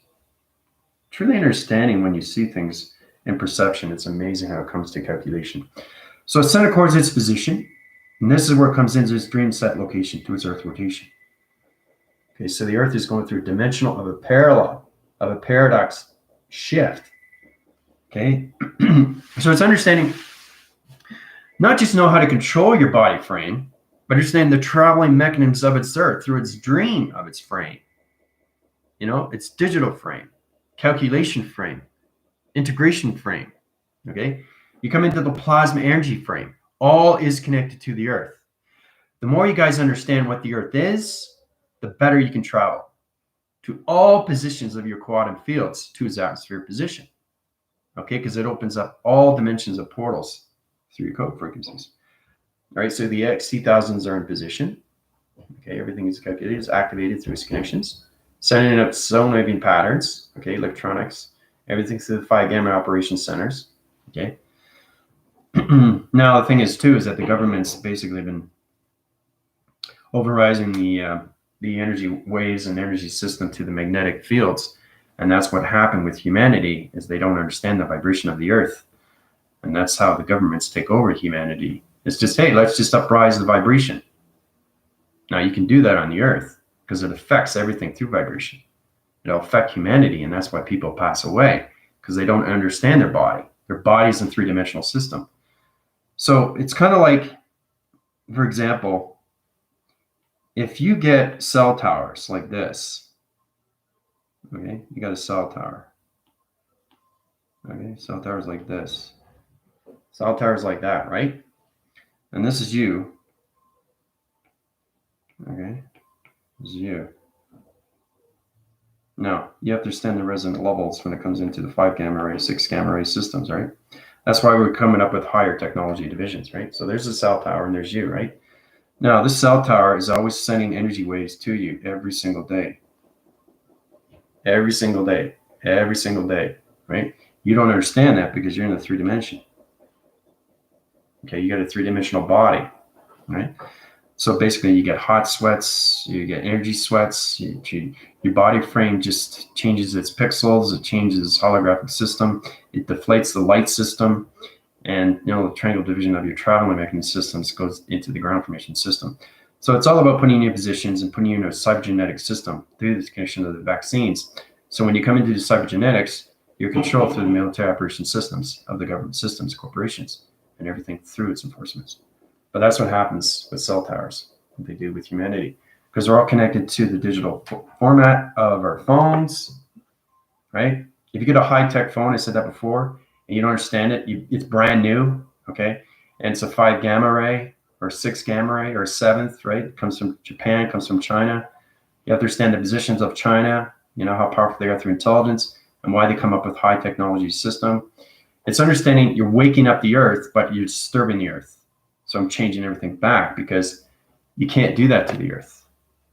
A: Truly understanding when you see things in perception, it's amazing how it comes to calculation. So center core is its position, and this is where it comes into its dream set location to its Earth rotation. Okay, so the Earth is going through a dimensional of a parallel, of a paradox shift. Okay, so it's understanding, not just know how to control your body frame, but understand the traveling mechanisms of its Earth through its dream of its frame. You know, its digital frame, calculation frame, integration frame. Okay, you come into the plasma energy frame. All is connected to the Earth. The more you guys understand what the Earth is, the better you can travel to all positions of your quantum fields to its atmospheric position. Okay, because it opens up all dimensions of portals through your code frequencies. All right, so the XT1000s are in position. Okay, everything is calculated, it's activated through its connections, sending up zone waving patterns. Okay, electronics, everything through the 5 gamma operation centers. Okay. Now the thing is too is that the government's basically been overriding the energy waves and energy system to the magnetic fields, and that's what happened with humanity is they don't understand the vibration of the Earth, and that's how the governments take over humanity. It's just, hey, let's just uprise the vibration. Now you can do that on the Earth because it affects everything through vibration. It'll affect humanity, and that's why people pass away, because they don't understand their body. Their body's in 3-dimensional system. So it's kind of like, for example, if you get cell towers like this, okay, you got a cell tower. Okay, cell towers like this. Cell towers like that, right? And this is you. Okay, this is you. Now, you have to understand the resonant levels when it comes into the 5 gamma ray, 6 gamma ray systems, right? That's why we're coming up with higher technology divisions, right? So there's a cell tower and there's you, right? Now, this cell tower is always sending energy waves to you every single day. Every single day. Every single day, right? You don't understand that because you're in the 3 dimension. Okay, you got a 3-dimensional body, right? So basically you get hot sweats, you get energy sweats, your body frame just changes its pixels, it changes its holographic system, it deflates the light system, and you know the triangle division of your traveling mechanism systems goes into the ground formation system. So it's all about putting you in positions and putting you in a cybergenetic system through the connection of the vaccines. So when you come into the cybergenetics, you're controlled through the military operation systems of the government systems, corporations, and everything through its enforcements. But that's what happens with cell towers, what they do with humanity, because they're all connected to the digital format of our phones, right? If you get a high-tech phone, I said that before, and you don't understand it, it's brand new, okay? And it's a 5 gamma ray or 6 gamma ray or 7th, right? It comes from Japan, comes from China. You have to understand the positions of China, you know, how powerful they are through intelligence and why they come up with high technology system. It's understanding you're waking up the Earth, but you're disturbing the Earth. So I'm changing everything back because you can't do that to the Earth.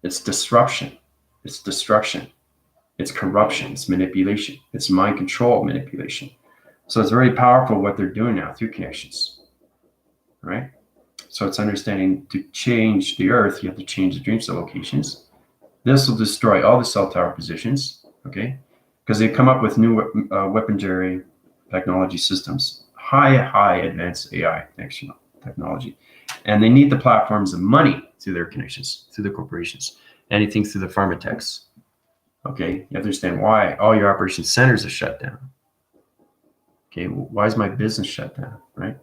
A: It's disruption. It's destruction. It's corruption. It's manipulation. It's mind control manipulation. So it's very powerful what they're doing now through connections, right? So it's understanding to change the Earth, you have to change the dream cell locations. This will destroy all the cell tower positions, okay? Because they come up with new weaponry technology systems, high advanced AI technology. And they need the platforms of money through their connections, through the corporations, anything through the pharma techs. Okay, you have to understand why all your operation centers are shut down. Okay, well, why is my business shut down, right?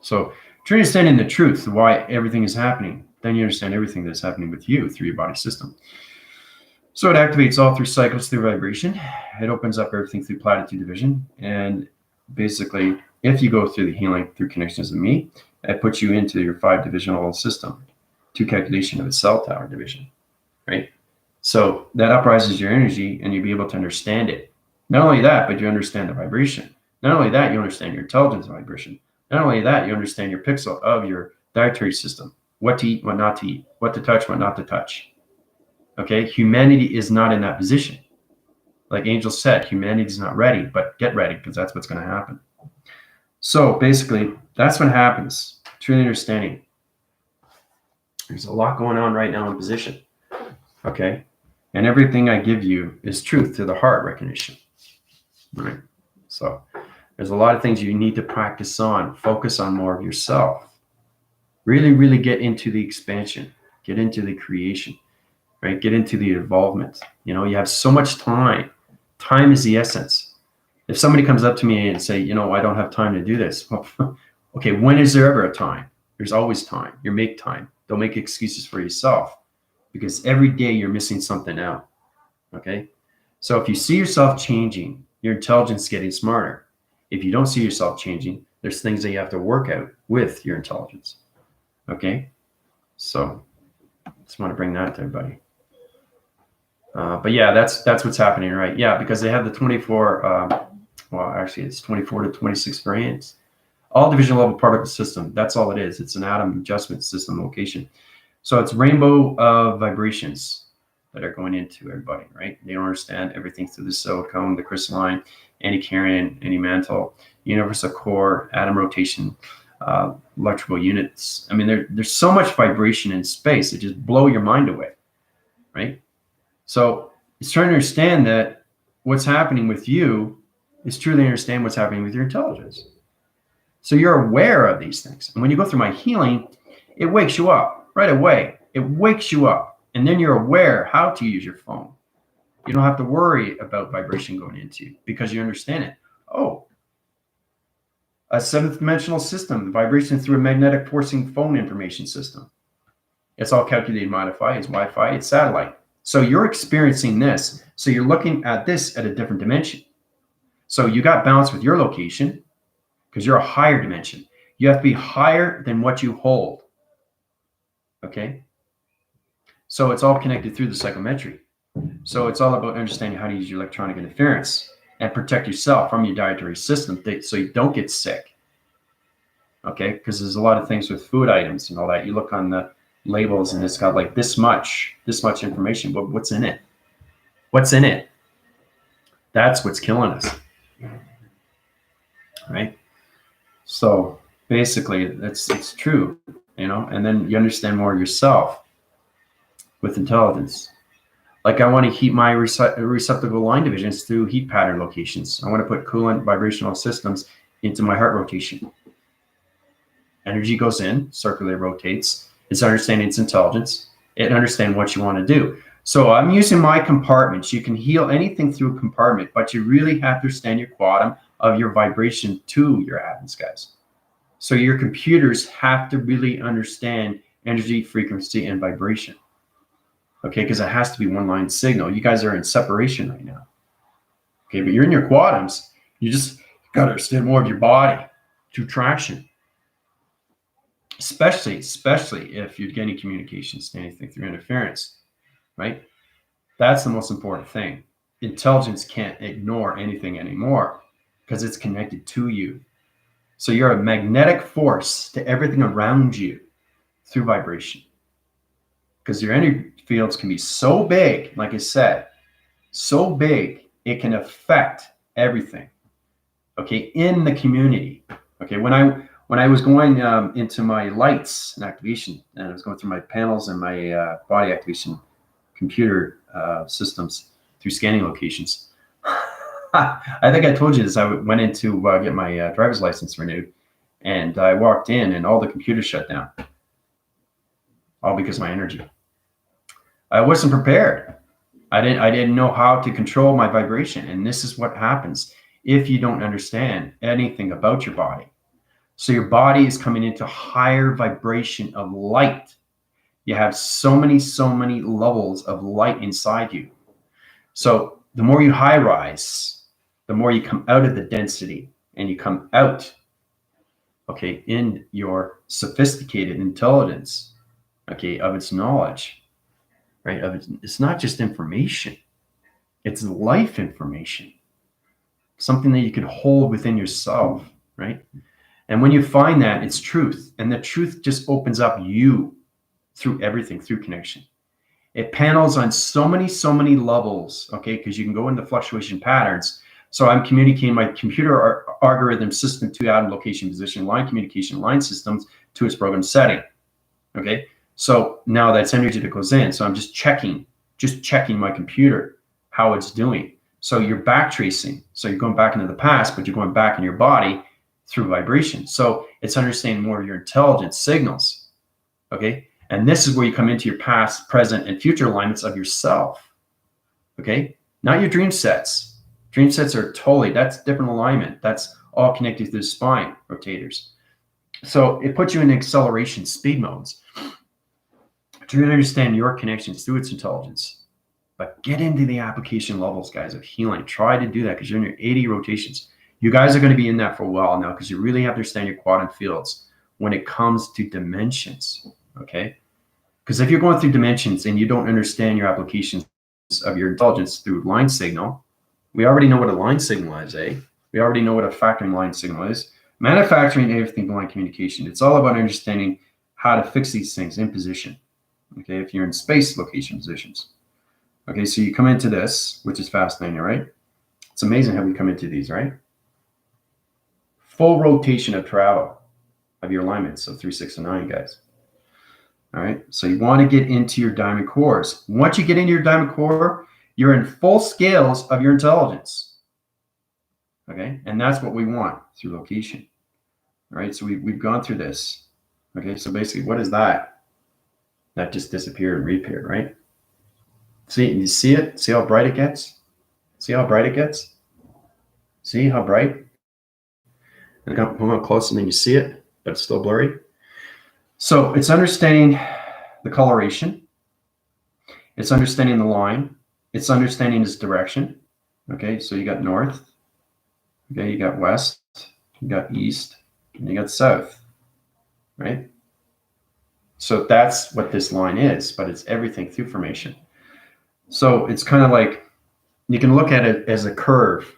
A: So try understanding the truth of why everything is happening. Then you understand everything that's happening with you through your body system. So it activates all 3 cycles through vibration. It opens up everything through platitude division. And basically, if you go through the healing through connections with me, it puts you into your 5 divisional system, 2 calculation of a cell tower division, right? So that uprises your energy and you'll be able to understand it. Not only that, but you understand the vibration. Not only that, you understand your intelligence vibration. Not only that, you understand your pixel of your dietary system, what to eat, what not to eat, what to touch, what not to touch. Okay, humanity is not in that position. Like Angel said, humanity is not ready, but get ready because that's what's going to happen. So basically, that's what happens. Truly understanding. There's a lot going on right now in position. Okay, and everything I give you is truth to the heart recognition. Right. So there's a lot of things you need to practice on. Focus on more of yourself. Really, really get into the expansion. Get into the creation. Right. Get into the involvement. You know, you have so much time. Time is the essence. If somebody comes up to me and say, you know, I don't have time to do this. Well, okay, when is there ever a time? There's always time. You make time. Don't make excuses for yourself because every day you're missing something out. Okay. So if you see yourself changing, your intelligence is getting smarter. If you don't see yourself changing, there's things that you have to work out with your intelligence. Okay. So just want to bring that to everybody. But yeah, that's what's happening, right? Yeah, because they have the 24, well, actually it's 24 to 26 variants. All division level particle system. That's all it is. It's an atom adjustment system location. So it's rainbow of vibrations that are going into everybody, right? They don't understand everything through the silicone, the crystalline, anti-carrion, anti-mantle, universal core, atom rotation, electrical units. I mean, there's so much vibration in space. It just blow your mind away, right? So it's trying to understand that what's happening with you is truly understand what's happening with your intelligence. So you're aware of these things. And when you go through my healing, it wakes you up right away. It wakes you up. And then you're aware how to use your phone. You don't have to worry about vibration going into you because you understand it. Oh, a 7th dimensional system, vibration through a magnetic forcing phone information system. It's all calculated, modified, it's Wi-Fi, it's satellite. So you're experiencing this. So you're looking at this at a different dimension. So you got balance with your location because you're a higher dimension. You have to be higher than what you hold. Okay. So it's all connected through the psychometry. So it's all about understanding how to use your electronic interference and protect yourself from your dietary system so you don't get sick. Okay. Because there's a lot of things with food items and all that. You look on the labels and it's got like this much information, but what's in it? What's in it? That's what's killing us. Right. So basically it's true, you know, and then you understand more yourself with intelligence. Like I want to heat my receptacle line divisions through heat pattern locations. I want to put coolant vibrational systems into my heart rotation. Energy goes in, circularly rotates. It's understanding its intelligence. It understands what you want to do. So I'm using my compartments. You can heal anything through a compartment, but you really have to understand your quantum of your vibration to your atoms, guys. So your computers have to really understand energy, frequency, and vibration. Okay, because it has to be one line signal. You guys are in separation right now. Okay, but you're in your quantums. You just got to understand more of your body through traction. Especially if you're getting communications to anything through interference, right? That's the most important thing. Intelligence can't ignore anything anymore because it's connected to you. So you're a magnetic force to everything around you through vibration. Because your energy fields can be so big, like I said, so big, it can affect everything, okay, in the community. Okay, when I was going into my lights and activation, and I was going through my panels and my body activation computer systems through scanning locations. I think I told you this. I went in to get my driver's license renewed, and I walked in, and all the computers shut down, all because of my energy. I wasn't prepared. I didn't know how to control my vibration, and this is what happens if you don't understand anything about your body. So your body is coming into higher vibration of light. You have so many levels of light inside you. So the more you high rise, the more you come out of the density and you come out, okay, in your sophisticated intelligence, okay, of its knowledge, right? It's not just information, it's life information, something that you can hold within yourself, right? And when you find that, it's truth. And the truth just opens up you through everything, through connection. It panels on so many levels, okay? Because you can go into fluctuation patterns. So I'm communicating my computer algorithm system to atom, location, position, line communication, line systems to its program setting, okay? So now that's energy that goes in. So I'm just checking my computer, how it's doing. So you're back tracing. So you're going back into the past, but you're going back in your body through vibration. So it's understanding more of your intelligence signals, okay? And this is where you come into your past, present, and future alignments of yourself, okay? Not your dream sets. Dream sets are that's different alignment. That's all connected to the spine rotators. So it puts you in acceleration speed modes to really understand your connections through its intelligence. But get into the application levels, guys, of healing. Try to do that because you're in your 80 rotations. You guys are going to be in that for a while now because you really have to understand your quantum fields when it comes to dimensions, okay? Because if you're going through dimensions and you don't understand your applications of your intelligence through line signal, we already know what a line signal is, eh? We already know what a factoring line signal is. Manufacturing everything line communication. It's all about understanding how to fix these things in position, okay? If you're in space location positions. Okay, so you come into this, which is fascinating, right? It's amazing how we come into these, right? Full rotation of travel of your alignments, so 3, 6, and 9, guys. All right, so you want to get into your diamond cores. Once you get into your diamond core, you're in full scales of your intelligence. Okay, and that's what we want through location. All right, so we've gone through this. Okay, so basically, what is that? That just disappeared and reappeared, right? See, you see it? See how bright it gets? See how bright it gets? See how bright? And come up close and then you see it, but it's still blurry. So it's understanding the coloration. It's understanding the line. It's understanding its direction. Okay, so you got north. Okay, you got west. You got east. And you got south. Right? So that's what this line is, but it's everything through formation. So it's kind of like, you can look at it as a curve.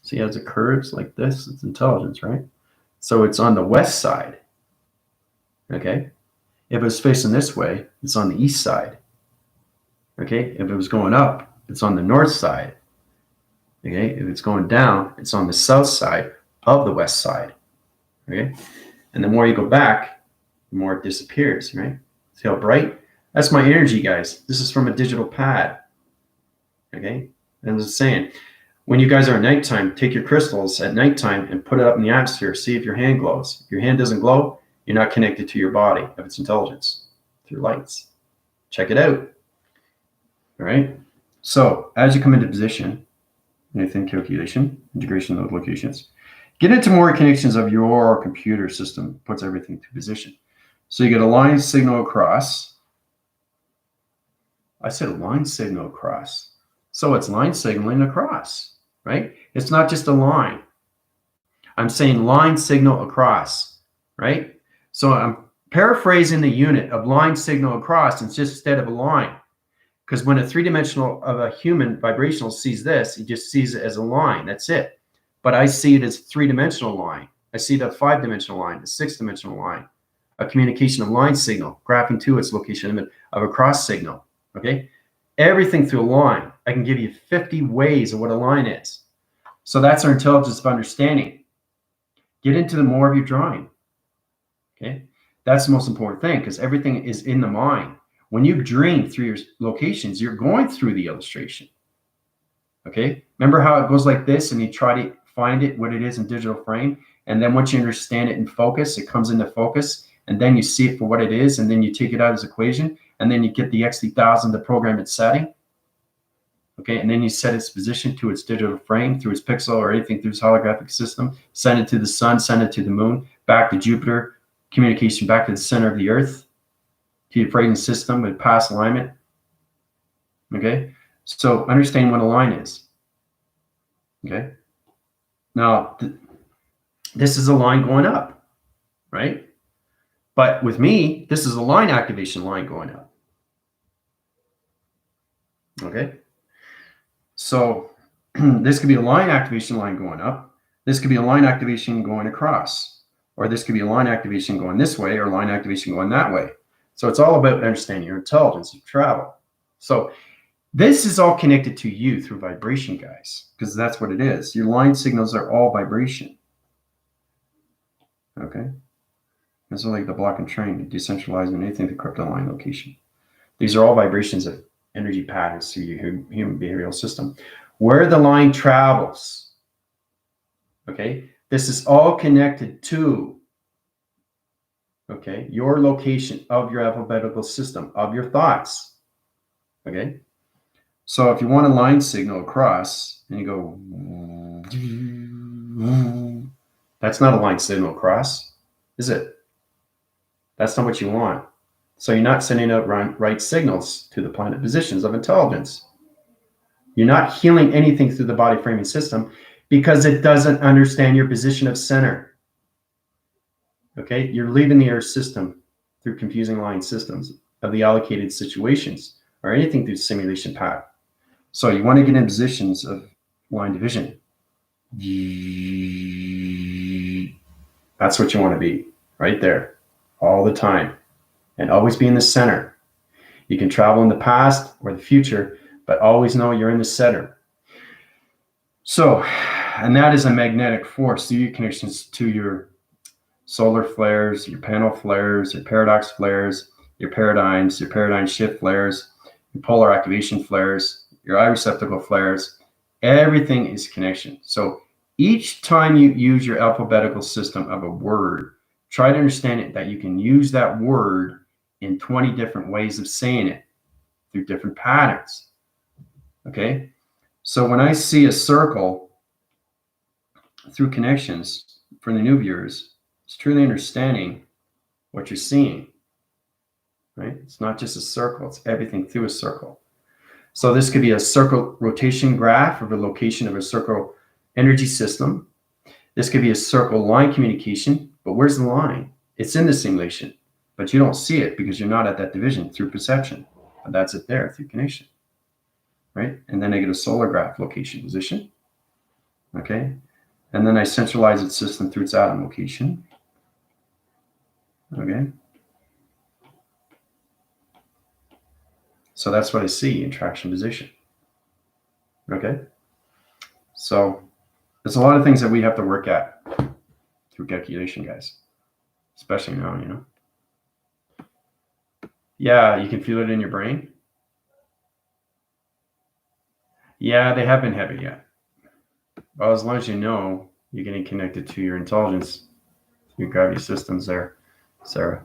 A: See, as it curves like this, it's intelligence, right? So it's on the west side. Okay. If it was facing this way, it's on the east side. Okay. If it was going up, it's on the north side. Okay. If it's going down, it's on the south side of the west side. Okay. And the more you go back, the more it disappears, right? See how bright? That's my energy, guys. This is from a digital pad. Okay. And I was saying, when you guys are at nighttime, take your crystals at nighttime and put it up in the atmosphere. See if your hand glows. If your hand doesn't glow, you're not connected to your body of its intelligence through lights. Check it out. All right. So as you come into position, anything calculation, integration of those locations, get into more connections of your computer system, puts everything to position. So you get a line signal across. I said a line signal across. So it's line signaling across, right? It's not just a line. I'm saying line signal across, right? So I'm paraphrasing the unit of line signal across instead of a line. Because when a three-dimensional of a human vibrational sees this, he just sees it as a line. That's it. But I see it as three-dimensional line. I see the five-dimensional line, the six-dimensional line, a communication of line signal, graphing to its location of a cross signal, okay? Everything through a line. I can give you 50 ways of what a line is. So that's our intelligence of understanding. Get into the more of your drawing. Okay. That's the most important thing because everything is in the mind. When you dream through your locations, you're going through the illustration. Okay. Remember how it goes like this and you try to find it, what it is in digital frame. And then once you understand it in focus, it comes into focus. And then you see it for what it is. And then you take it out as equation. And then you get the XT1000 to program its setting. Okay, and then you set its position to its digital frame through its pixel or anything through its holographic system, send it to the sun, send it to the moon, back to Jupiter, communication back to the center of the earth, to your framing system with past alignment. Okay, so understand what a line is. Okay, now this is a line going up, right? But with me, this is a line activation line going up. Okay. So this could be a line activation line going up. This could be a line activation going across, or this could be a line activation going this way or line activation going that way. So it's all about understanding your intelligence of travel. So this is all connected to you through vibration, guys, because that's what it is. Your line signals are all vibration. Okay. This is like the block and train, decentralizing anything to crypto line location. These are all vibrations of energy patterns through your human behavioral system. Where the line travels, okay, this is all connected to, okay, your location of your alphabetical system, of your thoughts, okay? So if you want a line signal across and you go, that's not a line signal across, is it? That's not what you want. So you're not sending out right signals to the planet positions of intelligence. You're not healing anything through the body framing system because it doesn't understand your position of center. Okay, you're leaving the Earth system through confusing line systems of the allocated situations or anything through simulation path. So you want to get in positions of line division. That's what you want to be, right there, all the time, and always be in the center. You can travel in the past or the future, but always know you're in the center. So, and that is a magnetic force through your connections to your solar flares, your panel flares, your paradox flares, your paradigms, your paradigm shift flares, your polar activation flares, your eye receptacle flares. Everything is connection. So each time you use your alphabetical system of a word, try to understand it that you can use that word in 20 different ways of saying it through different patterns. Okay, so when I see a circle through connections for the new viewers, it's truly understanding what you're seeing, right? It's not just a circle, it's everything through a circle. So this could be a circle rotation graph of a location of a circle energy system. This could be a circle line communication, but where's the line? It's in the simulation, but you don't see it because you're not at that division through perception. But that's it there through connection. Right? And then I get a solar graph location position. Okay. And then I centralize its system through its atom location. Okay. So that's what I see in traction position. Okay. So there's a lot of things that we have to work at through calculation, guys, especially now, you know. Yeah, you can feel it in your brain. Yeah, they have been heavy yet. Well, as long as you know you're getting connected to your intelligence, your gravity systems there, Sarah.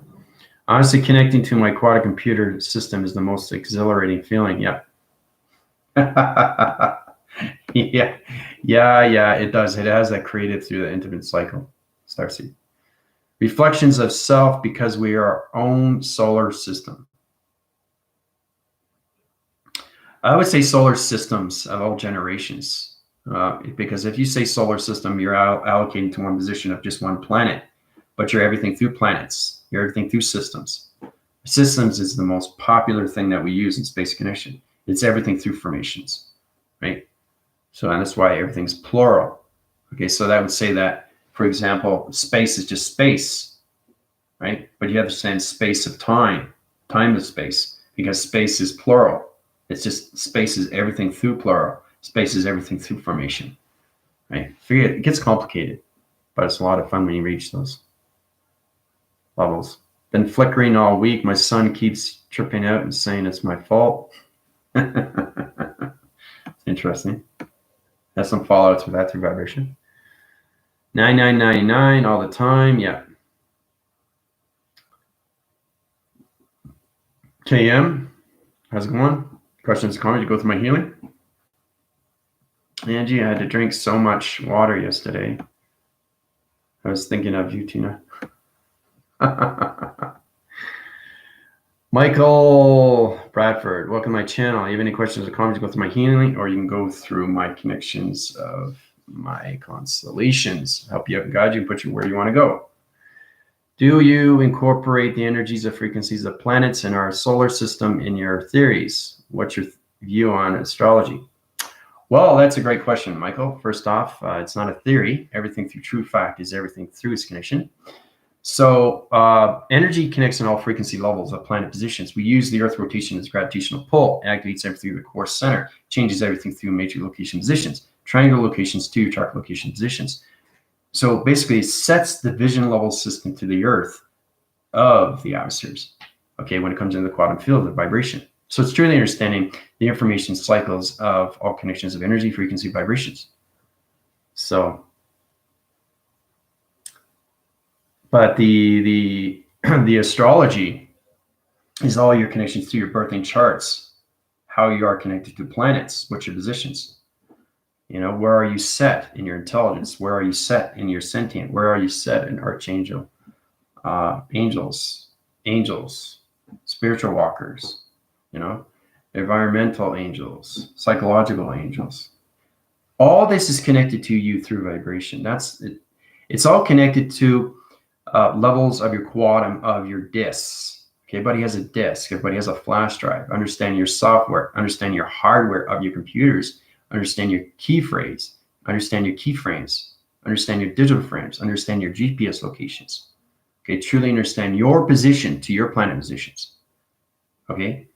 A: Honestly, connecting to my quantum computer system is the most exhilarating feeling. Yeah. yeah, it does. It has that created through the intimate cycle. Starseed. Reflections of self because we are our own solar system. I would say solar systems of all generations, because if you say solar system, you're allocating to one position of just one planet, but you're everything through planets. You're everything through systems. Systems is the most popular thing that we use in space connection. It's everything through formations, right? So and that's why everything's plural. Okay, so that would say that, for example, space is just space, right? But you understand space of time, time of space, because space is plural. It's just space is everything through plural. Space is everything through formation, right? Forget it gets complicated, but it's a lot of fun when you reach those levels. Been flickering all week. My son keeps tripping out and saying it's my fault. Interesting. Has some fallouts with that through vibration. 9999 all the time. Yeah. KM, how's it going? Questions, comments? You go through my healing? Angie, I had to drink so much water yesterday. I was thinking of you, Tina. Michael Bradford, welcome to my channel. You have any questions or comments, go through my healing, or you can go through my connections of my constellations. Help you out, guide you, put you where you want to go. Do you incorporate the energies of frequencies of planets in our solar system in your theories? What's your view on astrology? Well, that's a great question, Michael. First off, it's not a theory. Everything through true fact is everything through its connection. So energy connects on all frequency levels of planet positions. We use the Earth rotation as gravitational pull, activates everything through the core center, changes everything through major location positions, triangle locations to chart location positions. So basically, it sets the vision level system to the Earth of the atmospheres, okay, when it comes into the quantum field of vibration. So it's truly understanding the information cycles of all connections of energy, frequency, vibrations. So, but the astrology is all your connections to your birthing charts, how you are connected to planets, what's your positions. You know, where are you set in your intelligence? Where are you set in your sentient? Where are you set in archangel, angels, spiritual walkers, you know, environmental angels, psychological angels. All this is connected to you through vibration. That's it. It's all connected to levels of your quantum of your disks. Okay, everybody has a disk. Everybody has a flash drive. Understand your software. Understand your hardware of your computers. Understand your key phrase. Understand your keyframes. Understand your digital frames. Understand your GPS locations. Okay, truly understand your position to your planet positions. Okay,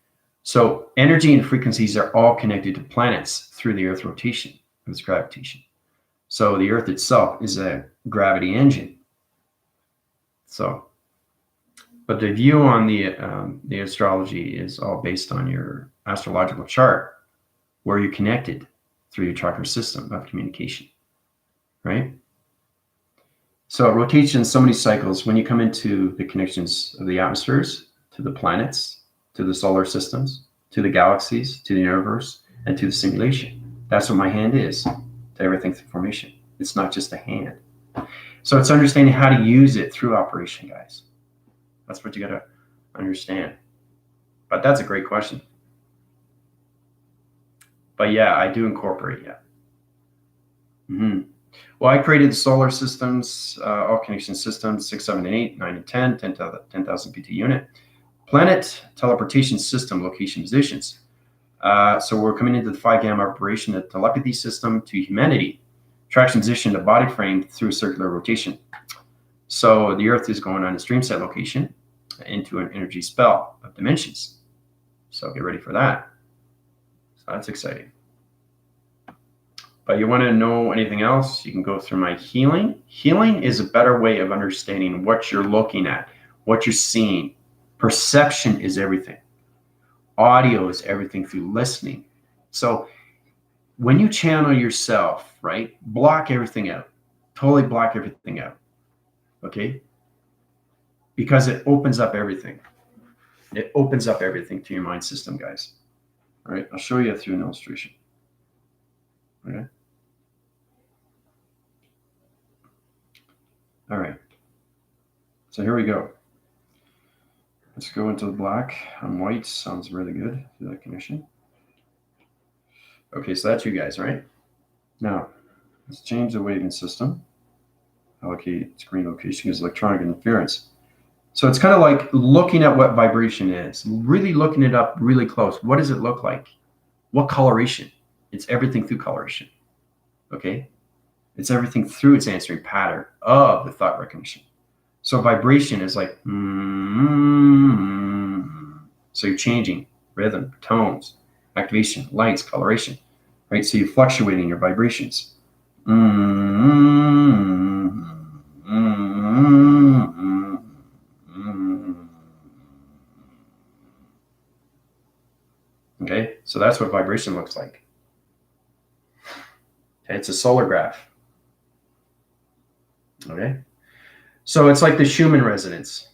A: so energy and frequencies are all connected to planets through the Earth rotation of its gravitation. So the Earth itself is a gravity engine. So, but the view on the astrology is all based on your astrological chart, where you're connected through your chakra system of communication, right? So it rotates in so many cycles. When you come into the connections of the atmospheres, to the planets, to the solar systems, to the galaxies, to the universe, and to the simulation. That's what my hand is, to everything through formation. It's not just a hand. So it's understanding how to use it through operation, guys. That's what you got to understand. But that's a great question. But yeah, I do incorporate, yeah. Well, I created the solar systems, all connection systems, 6, 7, and 8, 9, and 10, 10,000 PT unit. Planet teleportation system location positions. So we're coming into the 5 gamma operation, the telepathy system to humanity. Traction position to body frame through circular rotation. So the Earth is going on a stream set location into an energy spell of dimensions. So get ready for that. So that's exciting. But you want to know anything else, you can go through my healing. Healing is a better way of understanding what you're looking at, what you're seeing. Perception is everything. Audio is everything through listening. So when you channel yourself, right, block everything out. Totally block everything out. Okay? Because it opens up everything. It opens up everything to your mind system, guys. All right, I'll show you through an illustration. Okay. All right. So here we go. Let's go into the black on white. Sounds really good through that connection. Okay, so that's you guys, right? Now, let's change the waving system. Allocate screen location is electronic interference. So it's kind of like looking at what vibration is, really looking it up really close. What does it look like? What coloration? It's everything through coloration. Okay? It's everything through its answering pattern of the thought recognition. So vibration is like, so you're changing rhythm, tones, activation, lights, coloration, right? So you're fluctuating your vibrations. Okay, so that's what vibration looks like. Okay, it's a solar graph. Okay, so it's like the Schumann resonance,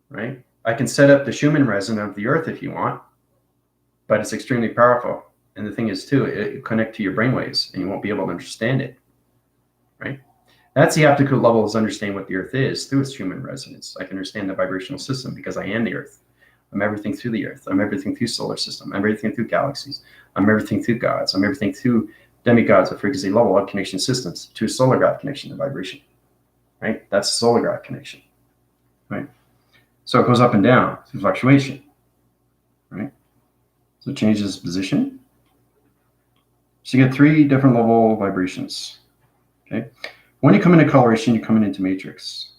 A: right? I can set up the Schumann resonance of the Earth if you want, but it's extremely powerful. And the thing is, too, it connect to your brainwaves, and you won't be able to understand it, right? That's the optical level, is understanding what the Earth is through its Schumann resonance. I can understand the vibrational system because I am the Earth. I'm everything through the Earth. I'm everything through solar system. I'm everything through galaxies. I'm everything through gods. I'm everything through demigods of frequency level of connection systems to a solar graph connection to vibration, right? That's a solar graph connection, right? So it goes up and down through fluctuation, right? So it changes position. So you get 3 different level vibrations, okay? When you come into coloration, you're coming into matrix,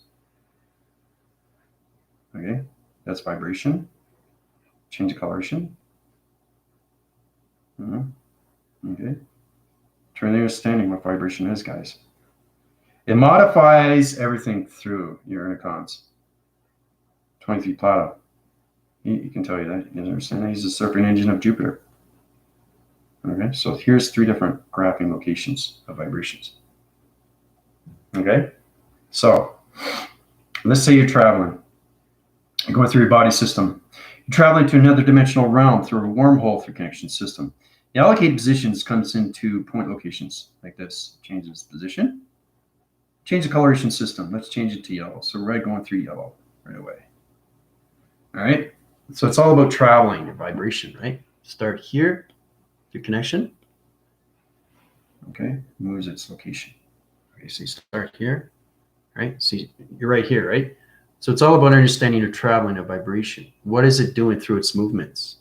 A: okay? That's vibration. Change the coloration. Okay. Try to understanding what vibration is, guys. It modifies everything through your intercons. 23 Plato. He can tell you that. You understand that? He's the serpent engine of Jupiter. Okay, so here's 3 different graphing locations of vibrations. Okay, so let's say you're traveling. You're going through your body system. You're traveling to another dimensional realm through a wormhole through connection system. The allocated positions comes into point locations like this. Changes position. Change the coloration system. Let's change it to yellow. So red going through yellow right away. All right. So it's all about traveling your vibration, right? Start here, your connection. Okay. Moves its location. Okay. So you start here, right? So you're right here, right? So it's all about understanding your traveling of vibration. What is it doing through its movements?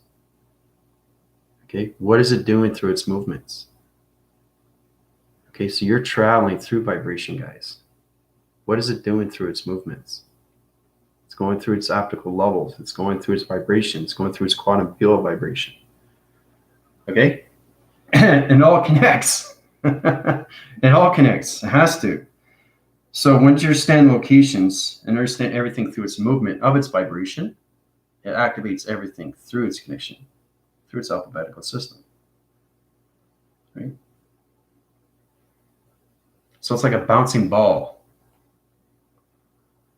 A: Okay. What is it doing through its movements? Okay, so you're traveling through vibration, guys. What is it doing through its movements? It's going through its optical levels. It's going through its vibration. It's going through its quantum field vibration. Okay? And it all connects. It all connects. It has to. So once you understand locations and understand everything through its movement of its vibration, it activates everything through its connection, through its alphabetical system. Right? So it's like a bouncing ball,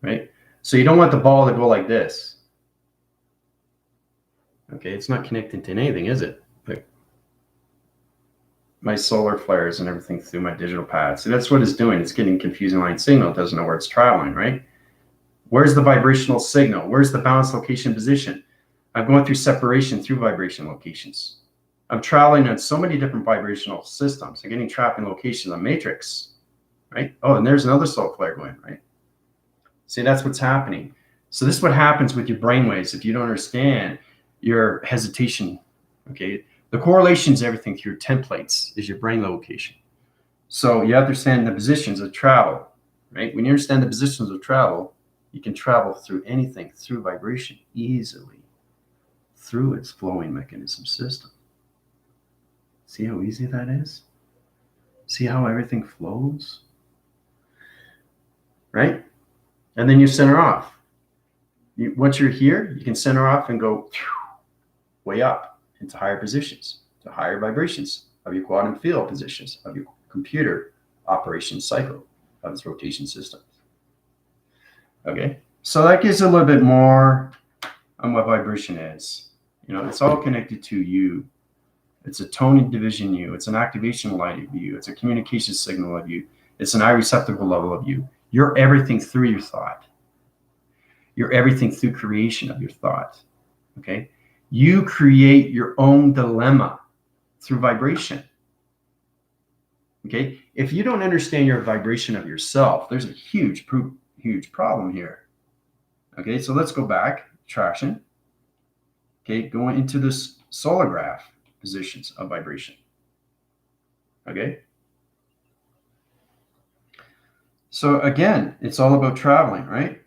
A: right? So you don't want the ball to go like this. Okay, it's not connecting to anything, is it? Like my solar flares and everything through my digital pad. So that's what it's doing. It's getting confusing line signal. It doesn't know where it's traveling, right? Where's the vibrational signal? Where's the balance location position? I'm going through separation through vibration locations. I'm traveling on so many different vibrational systems. I'm getting trapped in locations on matrix. Right? Oh, and there's another solar flare going, right? See, that's what's happening. So this is what happens with your brainwaves if you don't understand your hesitation, okay? The correlation is everything through your templates is your brain location. So you have to understand the positions of travel, right? When you understand the positions of travel, you can travel through anything through vibration easily through its flowing mechanism system. See how easy that is? See how everything flows? Right? And then you center off. Once you're here, you can center off and go way up into higher positions, to higher vibrations of your quantum field positions, of your computer operation cycle of its rotation systems. Okay, so that gives a little bit more on what vibration is. You know, it's all connected to you. It's a tone division you. It's an activation light of you. It's a communication signal of you. It's an eye receptacle level of you. You're everything through your thought. You're everything through creation of your thought. Okay? You create your own dilemma through vibration. Okay? If you don't understand your vibration of yourself, there's a huge problem here. Okay, so let's go back. Traction. Okay, going into this solar graph positions of vibration. Okay? So again, it's all about traveling, right?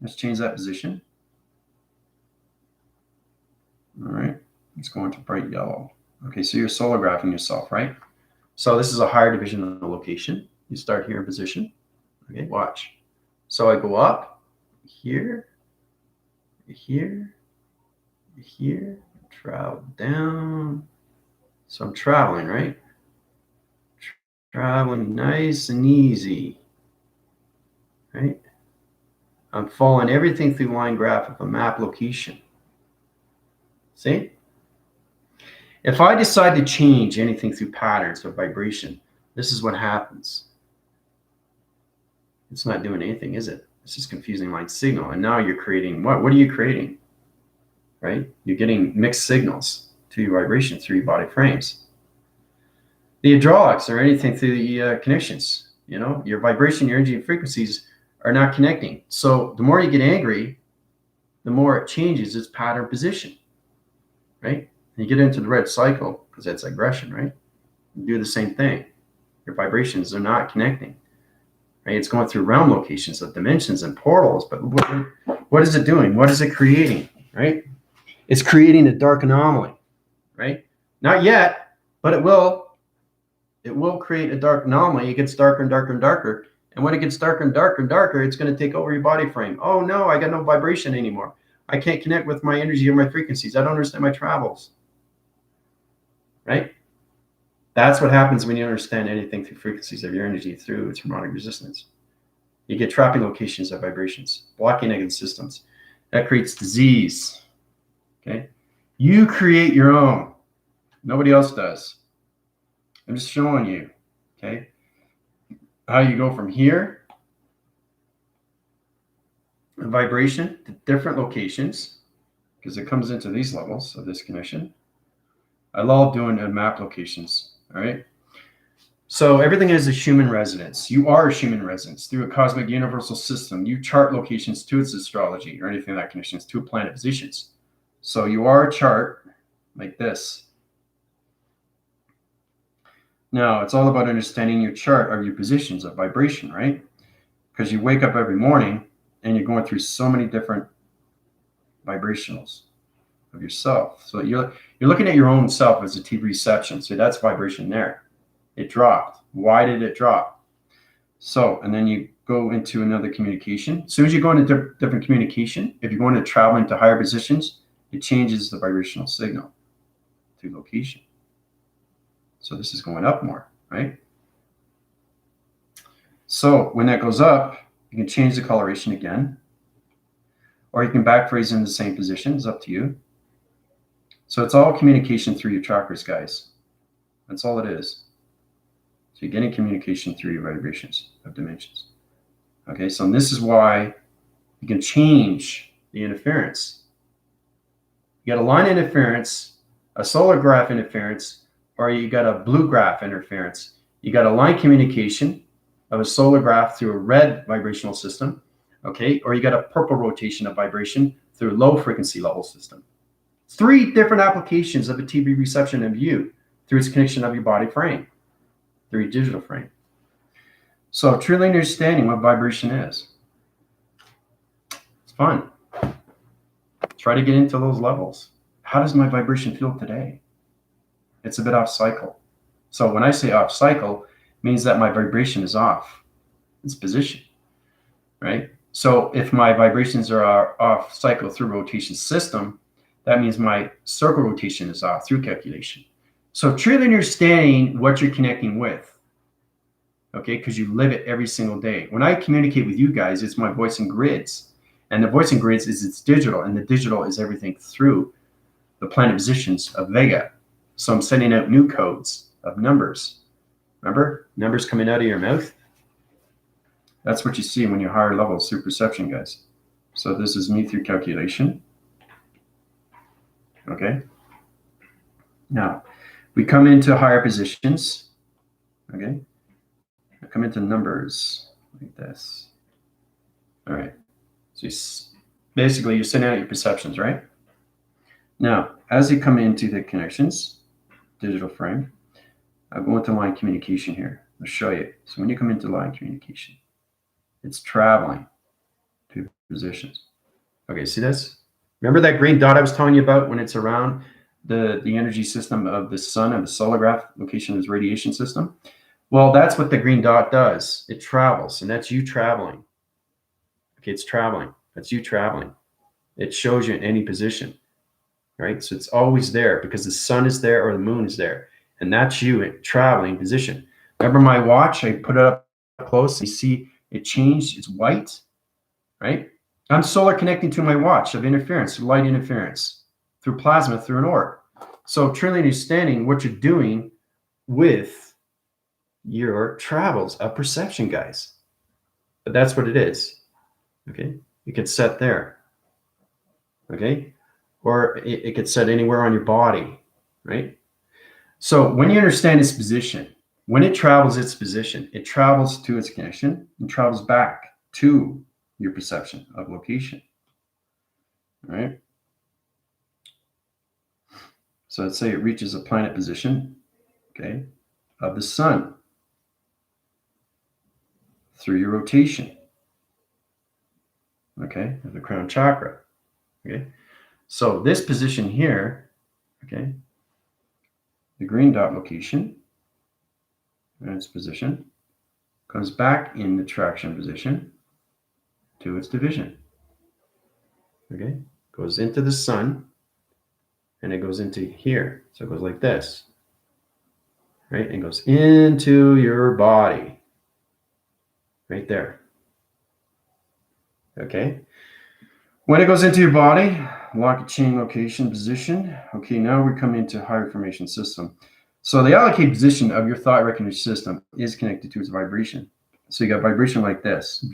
A: Let's change that position. All right, let's go into bright yellow. Okay, so you're solar graphing yourself, right? So this is a higher division of the location. You start here in position. Okay, watch. So I go up here, here, here, travel down. So I'm traveling, right? Traveling nice and easy. Right? I'm following everything through line graph of a map location. See? If I decide to change anything through patterns or vibration, this is what happens. It's not doing anything, is it? It's just confusing line signal. And now you're creating what? What are you creating? Right? You're getting mixed signals to your vibration through your body frames. The hydraulics or anything through the connections. Your vibration, your energy, and frequencies are not connecting. So the more you get angry, the more it changes its pattern position, right? And you get into the red cycle because that's aggression, right? You do the same thing. Your vibrations are not connecting, right? It's going through realm locations of dimensions and portals, but what is it doing? What is it creating, right? It's creating a dark anomaly, right? Not yet, but it will. It will create a dark anomaly. It gets darker and darker and darker. And when it gets darker and darker and darker, it's going to take over your body frame. Oh no, I got no vibration anymore. I can't connect with my energy or my frequencies. I don't understand my travels. Right? That's what happens when you understand anything through frequencies of your energy through its harmonic resistance. You get trapping locations of vibrations, blocking negative systems. That creates disease. Okay? You create your own. Nobody else does. I'm just showing you, okay, how you go from here, a vibration, to different locations, because it comes into these levels of this connection. I love doing map locations, all right? So everything is a human residence. You are a human residence through a cosmic universal system. You chart locations to its astrology or anything that connections to planet positions. So you are a chart like this. Now, it's all about understanding your chart of your positions of vibration, right? Because you wake up every morning and you're going through so many different vibrationals of yourself. So you're looking at your own self as a TV reception. So that's vibration there. It dropped. Why did it drop? So, and then you go into another communication. As soon as you go into different communication, if you're going to travel into higher positions, it changes the vibrational signal to location. So this is going up more, right? So when that goes up, you can change the coloration again, or you can backphrase in the same position. It's up to you. So it's all communication through your chakras, guys. That's all it is. So you're getting communication through your vibrations of dimensions. Okay, so this is why you can change the interference. You got a line interference, a solar graph interference, or you got a blue graph interference. You got a line communication of a solar graph through a red vibrational system, okay? Or you got a purple rotation of vibration through a low frequency level system. 3 different applications of a TV reception of you through its connection of your body frame, through your digital frame. So truly understanding what vibration is. It's fun. Try to get into those levels. How does my vibration feel today? It's a bit off cycle. So when I say off cycle, it means that my vibration is off its position, right? So if my vibrations are off cycle through rotation system, that means my circle rotation is off through calculation. So truly understanding what you're connecting with, okay, because you live it every single day. When I communicate with you guys, it's my voice and grids. And the voice and grids is it's digital, and the digital is everything through the planet positions of Vega. So I'm sending out new codes of numbers. Remember, numbers coming out of your mouth? That's what you see when you're higher levels through perception, guys. So this is me through calculation. Okay. Now, we come into higher positions. Okay. I come into numbers like this. All right. So basically, you're sending out your perceptions, right? Now, as you come into the connections, digital frame, I'll go into line communication here. I'll show you. So when you come into line communication, it's traveling to positions. Okay, see this? Remember that green dot I was telling you about when it's around the energy system of the sun and the solar graph location of its radiation system? Well, that's what the green dot does. It travels, and that's you traveling. Okay, it's traveling. That's you traveling. It shows you in any position, right? So it's always there because the sun is there or the moon is there. And that's you in traveling position. Remember my watch? I put it up close. You see it changed. It's white, right? I'm solar connecting to my watch of interference, light interference, through plasma, through an orb. So truly understanding what you're doing with your travels of perception, guys. But that's what it is, okay? It gets set there, okay? Or it gets set anywhere on your body, right? So when you understand its position, when it travels its position, it travels to its connection and travels back to your perception of location. All right. So let's say it reaches a planet position, okay, of the sun through your rotation, okay, of the crown chakra. Okay. So this position here, okay, the green dot location, and its position, comes back in the traction position to its division. Okay, goes into the sun, and it goes into here. So it goes like this, right? And goes into your body, right there. Okay. When it goes into your body, lock chain location position. Okay, now we come into higher information system. So the allocated position of your thought recognition system is connected to its vibration. So you got vibration like this.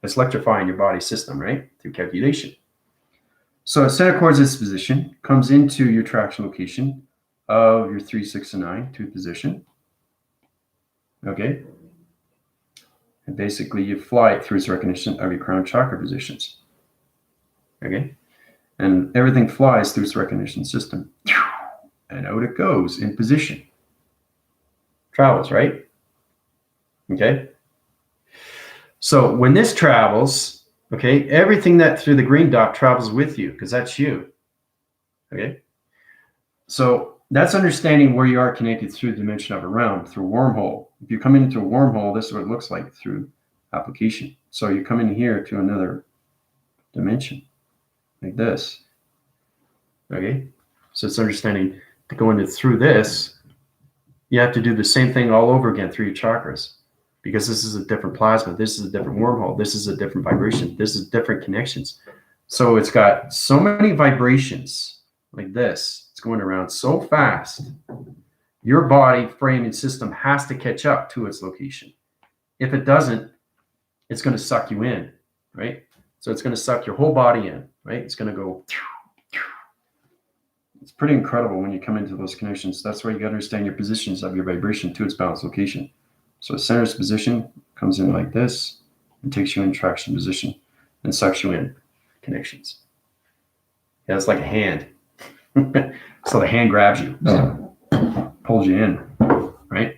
A: It's electrifying your body system, right? Through calculation. So it center chords its position, comes into your traction location of your 3, 6, and 9 to position. Okay. And basically you fly it through its recognition of your crown chakra positions. Okay. And everything flies through its recognition system. And out it goes in position. Travels, right? Okay. So when this travels, okay, everything that through the green dot travels with you, because that's you. Okay. So that's understanding where you are connected through the dimension of a realm, through a wormhole. If you come into a wormhole, this is what it looks like through application. So you come in here to another dimension, like this. Okay. So it's understanding to go into through this, you have to do the same thing all over again through your chakras, because this is a different plasma. This is a different wormhole. This is a different vibration. This is different connections. So it's got so many vibrations like this. It's going around so fast. Your body frame and system has to catch up to its location. If it doesn't, it's going to suck you in, right? So it's going to suck your whole body in, right? It's going to go. It's pretty incredible when you come into those connections. That's why you got to understand your positions of your vibration to its balanced location. So it centers position, comes in like this, and takes you in traction position, and sucks you in connections. Yeah, it's like a hand. So the hand grabs you, pulls you in, right?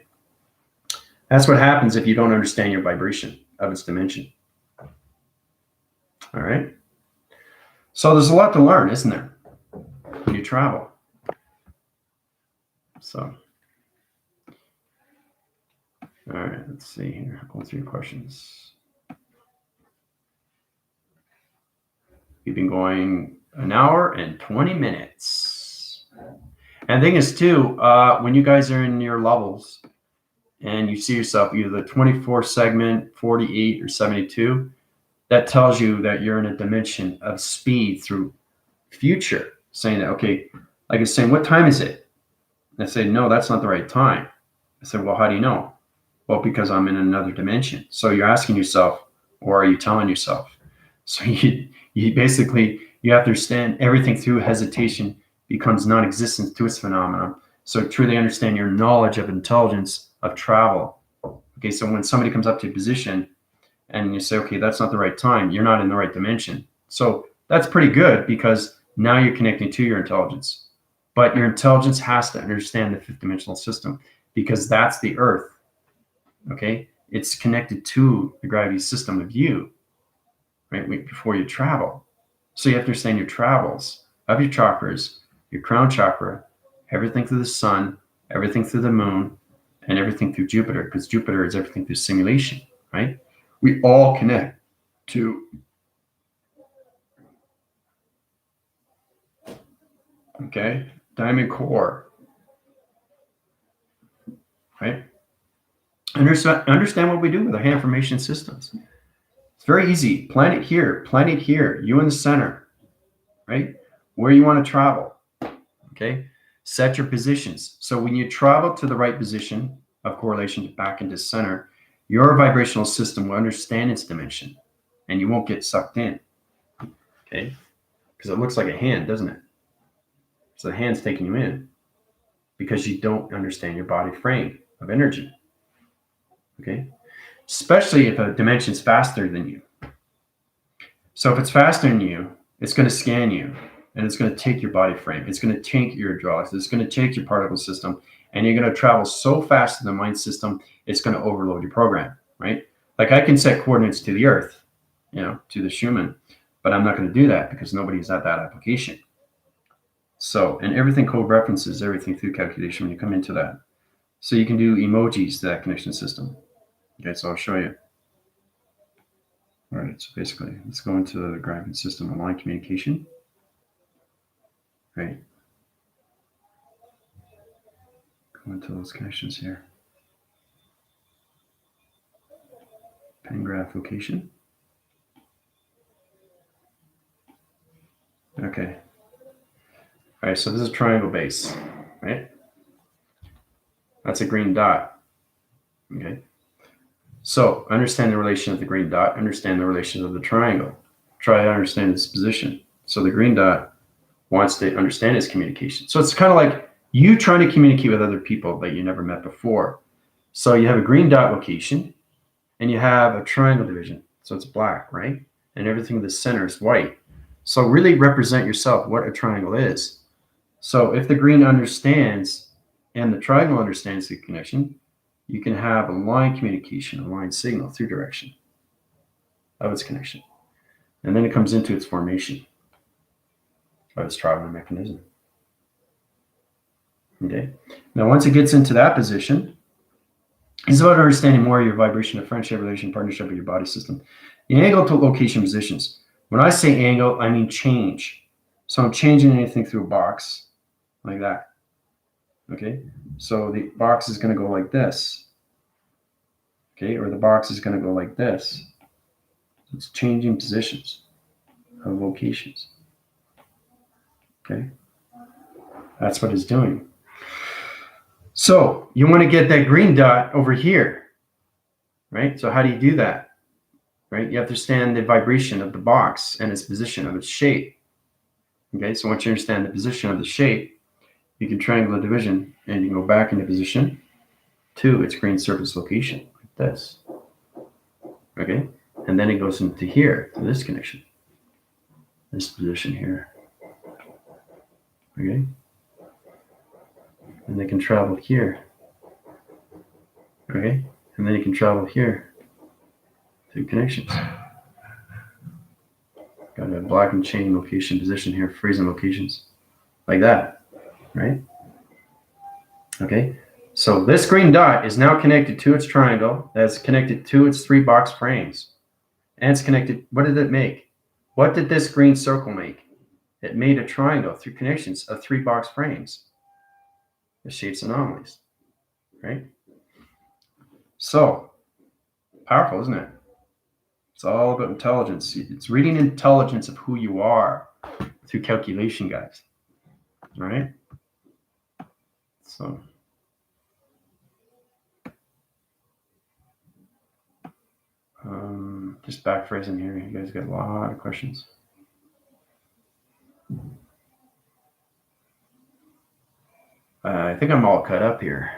A: That's what happens if you don't understand your vibration of its dimension. All right. So there's a lot to learn, isn't there, when you travel? So, all right, let's see here. Go through your questions. We've been going an hour and 20 minutes. And the thing is, too, when you guys are in your levels and you see yourself either the 24 segment, 48, or 72, that tells you that you're in a dimension of speed through future, saying that, okay, like it's saying, what time is it? And I say, no, that's not the right time. I said, well, how do you know? Well, because I'm in another dimension. So you're asking yourself, or are you telling yourself? So you basically, you have to understand everything through hesitation becomes non-existent to its phenomenon. So truly understand your knowledge of intelligence of travel. Okay, so when somebody comes up to a position and you say, okay, that's not the right time, you're not in the right dimension. So that's pretty good, because now you're connecting to your intelligence. But your intelligence has to understand the fifth dimensional system, because that's the earth. Okay, it's connected to the gravity system of you, right, before you travel. So you have to understand your travels of your chakras, your crown chakra, everything through the sun, everything through the moon, and everything through Jupiter, because Jupiter is everything through simulation, right? We all connect to, okay, diamond core, right? Understand what we do with our information systems. It's very easy. Planet here, you in the center, right? Where you want to travel, okay? Set your positions. So when you travel to the right position of correlation back into center, your vibrational system will understand its dimension and you won't get sucked in, okay? Because it looks like a hand, doesn't it? So the hand's taking you in because you don't understand your body frame of energy. Okay? Especially if a dimension's faster than you. So if it's faster than you, it's going to scan you and it's going to take your body frame. It's going to take your hydraulics. It's going to take your particle system, and you're going to travel so fast in the mind system, it's going to overload your program, right? Like I can set coordinates to the earth, to the Schumann, but I'm not going to do that because nobody's at that application. So, and everything code references everything through calculation when you come into that. So you can do emojis to that connection system. Okay, so I'll show you. All right, so basically, let's go into the graphing system online communication. Right. Go into those connections here. Pen graph location. Okay. All right, so this is triangle base, right? That's a green dot. Okay. So understand the relation of the green dot, understand the relation of the triangle. Try to understand its position. So the green dot wants to understand its communication. So it's kind of like you trying to communicate with other people that you never met before. So you have a green dot location and you have a triangle division. So it's black, right? And everything in the center is white. So really represent yourself what a triangle is. So if the green understands and the triangle understands the connection, you can have a line communication, a line signal through direction of its connection. And then it comes into its formation of its traveling mechanism. Okay. Now, once it gets into that position, it's about understanding more of your vibration of friendship, relation, partnership with your body system. The angle to location positions. When I say angle, I mean change. So I'm changing anything through a box like that. Okay. So the box is going to go like this. Okay. Or the box is going to go like this. It's changing positions of locations. Okay. That's what it's doing. So you want to get that green dot over here, right? So how do you do that, right? You have to understand the vibration of the box and its position of its shape. Okay, so once you understand the position of the shape, you can triangle the division and you can go back into position to its green surface location, like this. Okay, and then it goes into here, to this connection, this position here. Okay. And they can travel here. Okay? And then you can travel here through connections. Got a block and chain location position here, freezing locations. Like that. Right? Okay? So this green dot is now connected to its triangle, that's connected to its 3 box frames. And it's connected. What did it make? What did this green circle make? It made a triangle through connections of 3 box frames. The shapes anomalies, right? So powerful, isn't it? It's all about intelligence. It's reading intelligence of who you are through calculation, guys. All right. So just backphrasing here. You guys got a lot of questions. I think I'm all cut up here.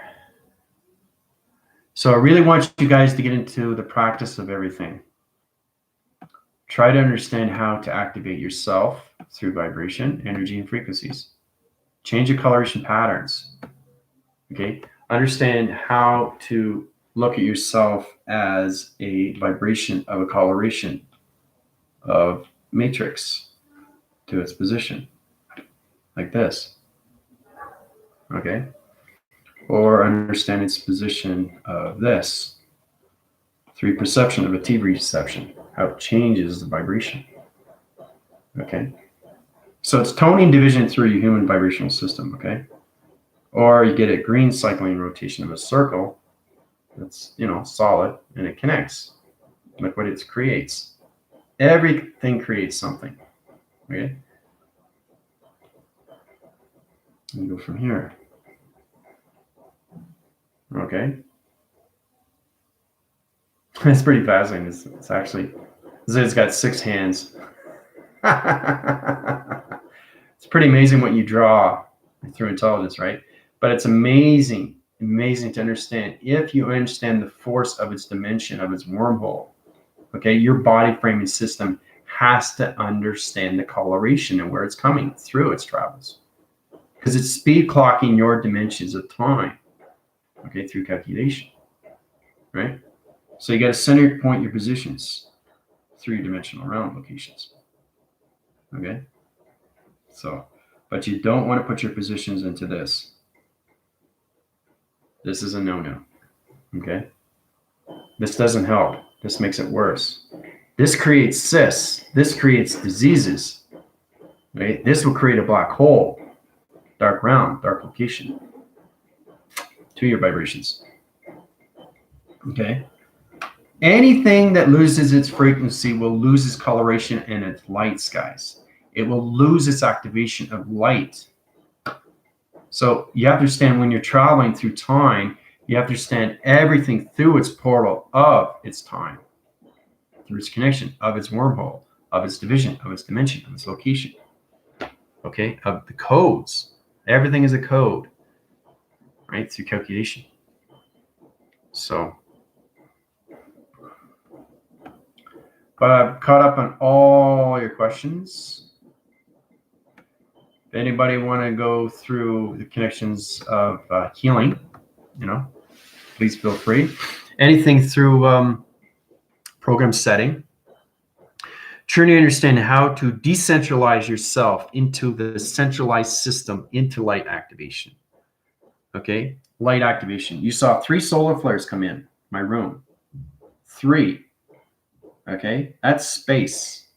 A: So I really want you guys to get into the practice of everything. Try to understand how to activate yourself through vibration, energy, and frequencies. Change your coloration patterns. Okay? Understand how to look at yourself as a vibration of a coloration of matrix to its position, like this. Okay? Or understand its position of this through perception of a T reception, how it changes the vibration. Okay? So it's toning division through your human vibrational system, okay? Or you get a green cycling rotation of a circle that's, solid, and it connects. Look what it creates. Everything creates something, okay? And go from here. Okay. It's pretty fascinating. It's actually, it's got 6 hands. It's pretty amazing what you draw through intelligence, right? But it's amazing to understand if you understand the force of its dimension, of its wormhole. Okay, your body framing system has to understand the coloration and where it's coming through its travels, because it's speed clocking your dimensions of time, okay, through calculation, right? So you got to center point your positions through your dimensional realm locations, okay? So, but you don't want to put your positions into this. This is a no-no, okay? This doesn't help. This makes it worse. This creates cysts. This creates diseases, right? This will create a black hole, dark round, dark location to your vibrations, okay? Anything that loses its frequency will lose its coloration and its light skies. It will lose its activation of light. So you have to understand when you're traveling through time, you have to understand everything through its portal of its time, through its connection, of its wormhole, of its division, of its dimension, of its location, okay, of the codes. Everything is a code, right, through calculation. So, but I've caught up on all your questions. If anybody want to go through the connections of healing, please feel free. Anything through program setting, truly understand how to decentralize yourself into the centralized system, into light activation. Okay, light activation. You saw 3 solar flares come in my room. 3. Okay, that's space.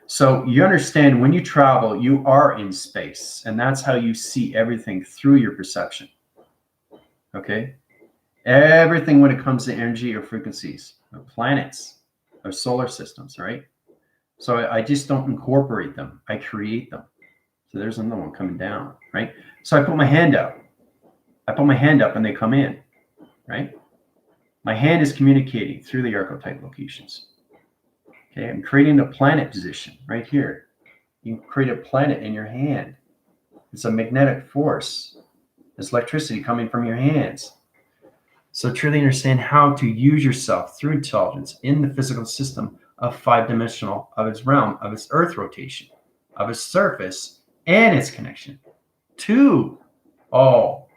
A: So you understand when you travel, you are in space, and that's how you see everything through your perception. Okay, everything when it comes to energy or frequencies, or planets, or solar systems, right? So I just don't incorporate them. I create them. So there's another one coming down, right? So I put my hand up. And they come in, right? My hand is communicating through the archetype locations. Okay, I'm creating the planet position right here. You can create a planet in your hand. It's a magnetic force. It's electricity coming from your hands. So truly understand how to use yourself through intelligence in the physical system of 5-dimensional, of its realm, of its earth rotation, of its surface, and its connection to all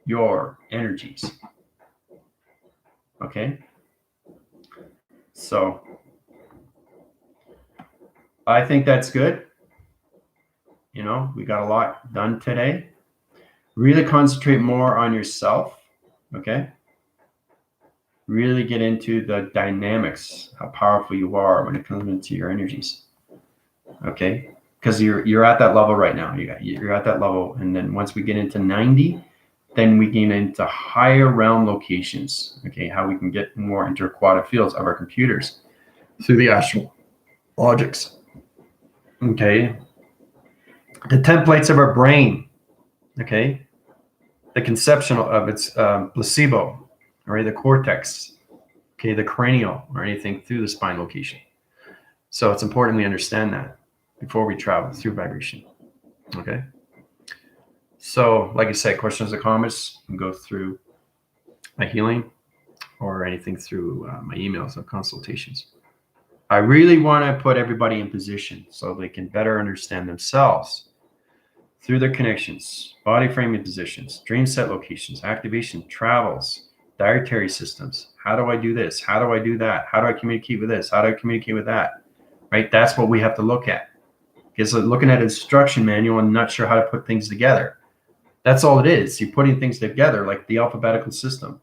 A: your energies. Okay? So I think that's good. We got a lot done today. Really concentrate more on yourself. Okay? Really get into the dynamics, how powerful you are when it comes into your energies. Okay? Because you're at that level right now. You're at that level. And then once we get into 90, then we get into higher realm locations. Okay? How we can get more into quantum fields of our computers through the astral logics. Okay? The templates of our brain. Okay? The conceptual of its placebo, or the cortex, okay, the cranial, or anything through the spine location. So it's important we understand that before we travel through vibration. Okay. So, like I said, questions or comments, you can go through my healing or anything through my emails or consultations. I really want to put everybody in position so they can better understand themselves through their connections, body framing positions, dream set locations, activation, travels, dietary systems. How do I do this? How do I do that? How do I communicate with this? How do I communicate with that? Right? That's what we have to look at. Because looking at an instruction manual and not sure how to put things together. That's all it is. You're putting things together like the alphabetical system.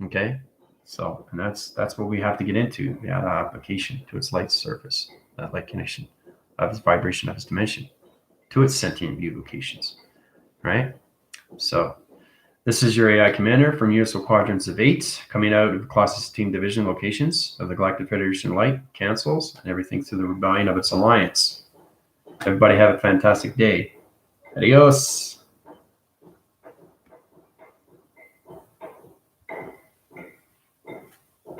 A: Okay? So, and that's what we have to get into. The application to its light surface, that light connection of its vibration, of its dimension, to its sentient view locations. Right? So, this is your AI commander from Universal Quadrants of 8, coming out of the Colossus Team Division locations of the Galactic Federation Light, cancels, and everything through the rebellion of its alliance. Everybody have a fantastic day. Adios.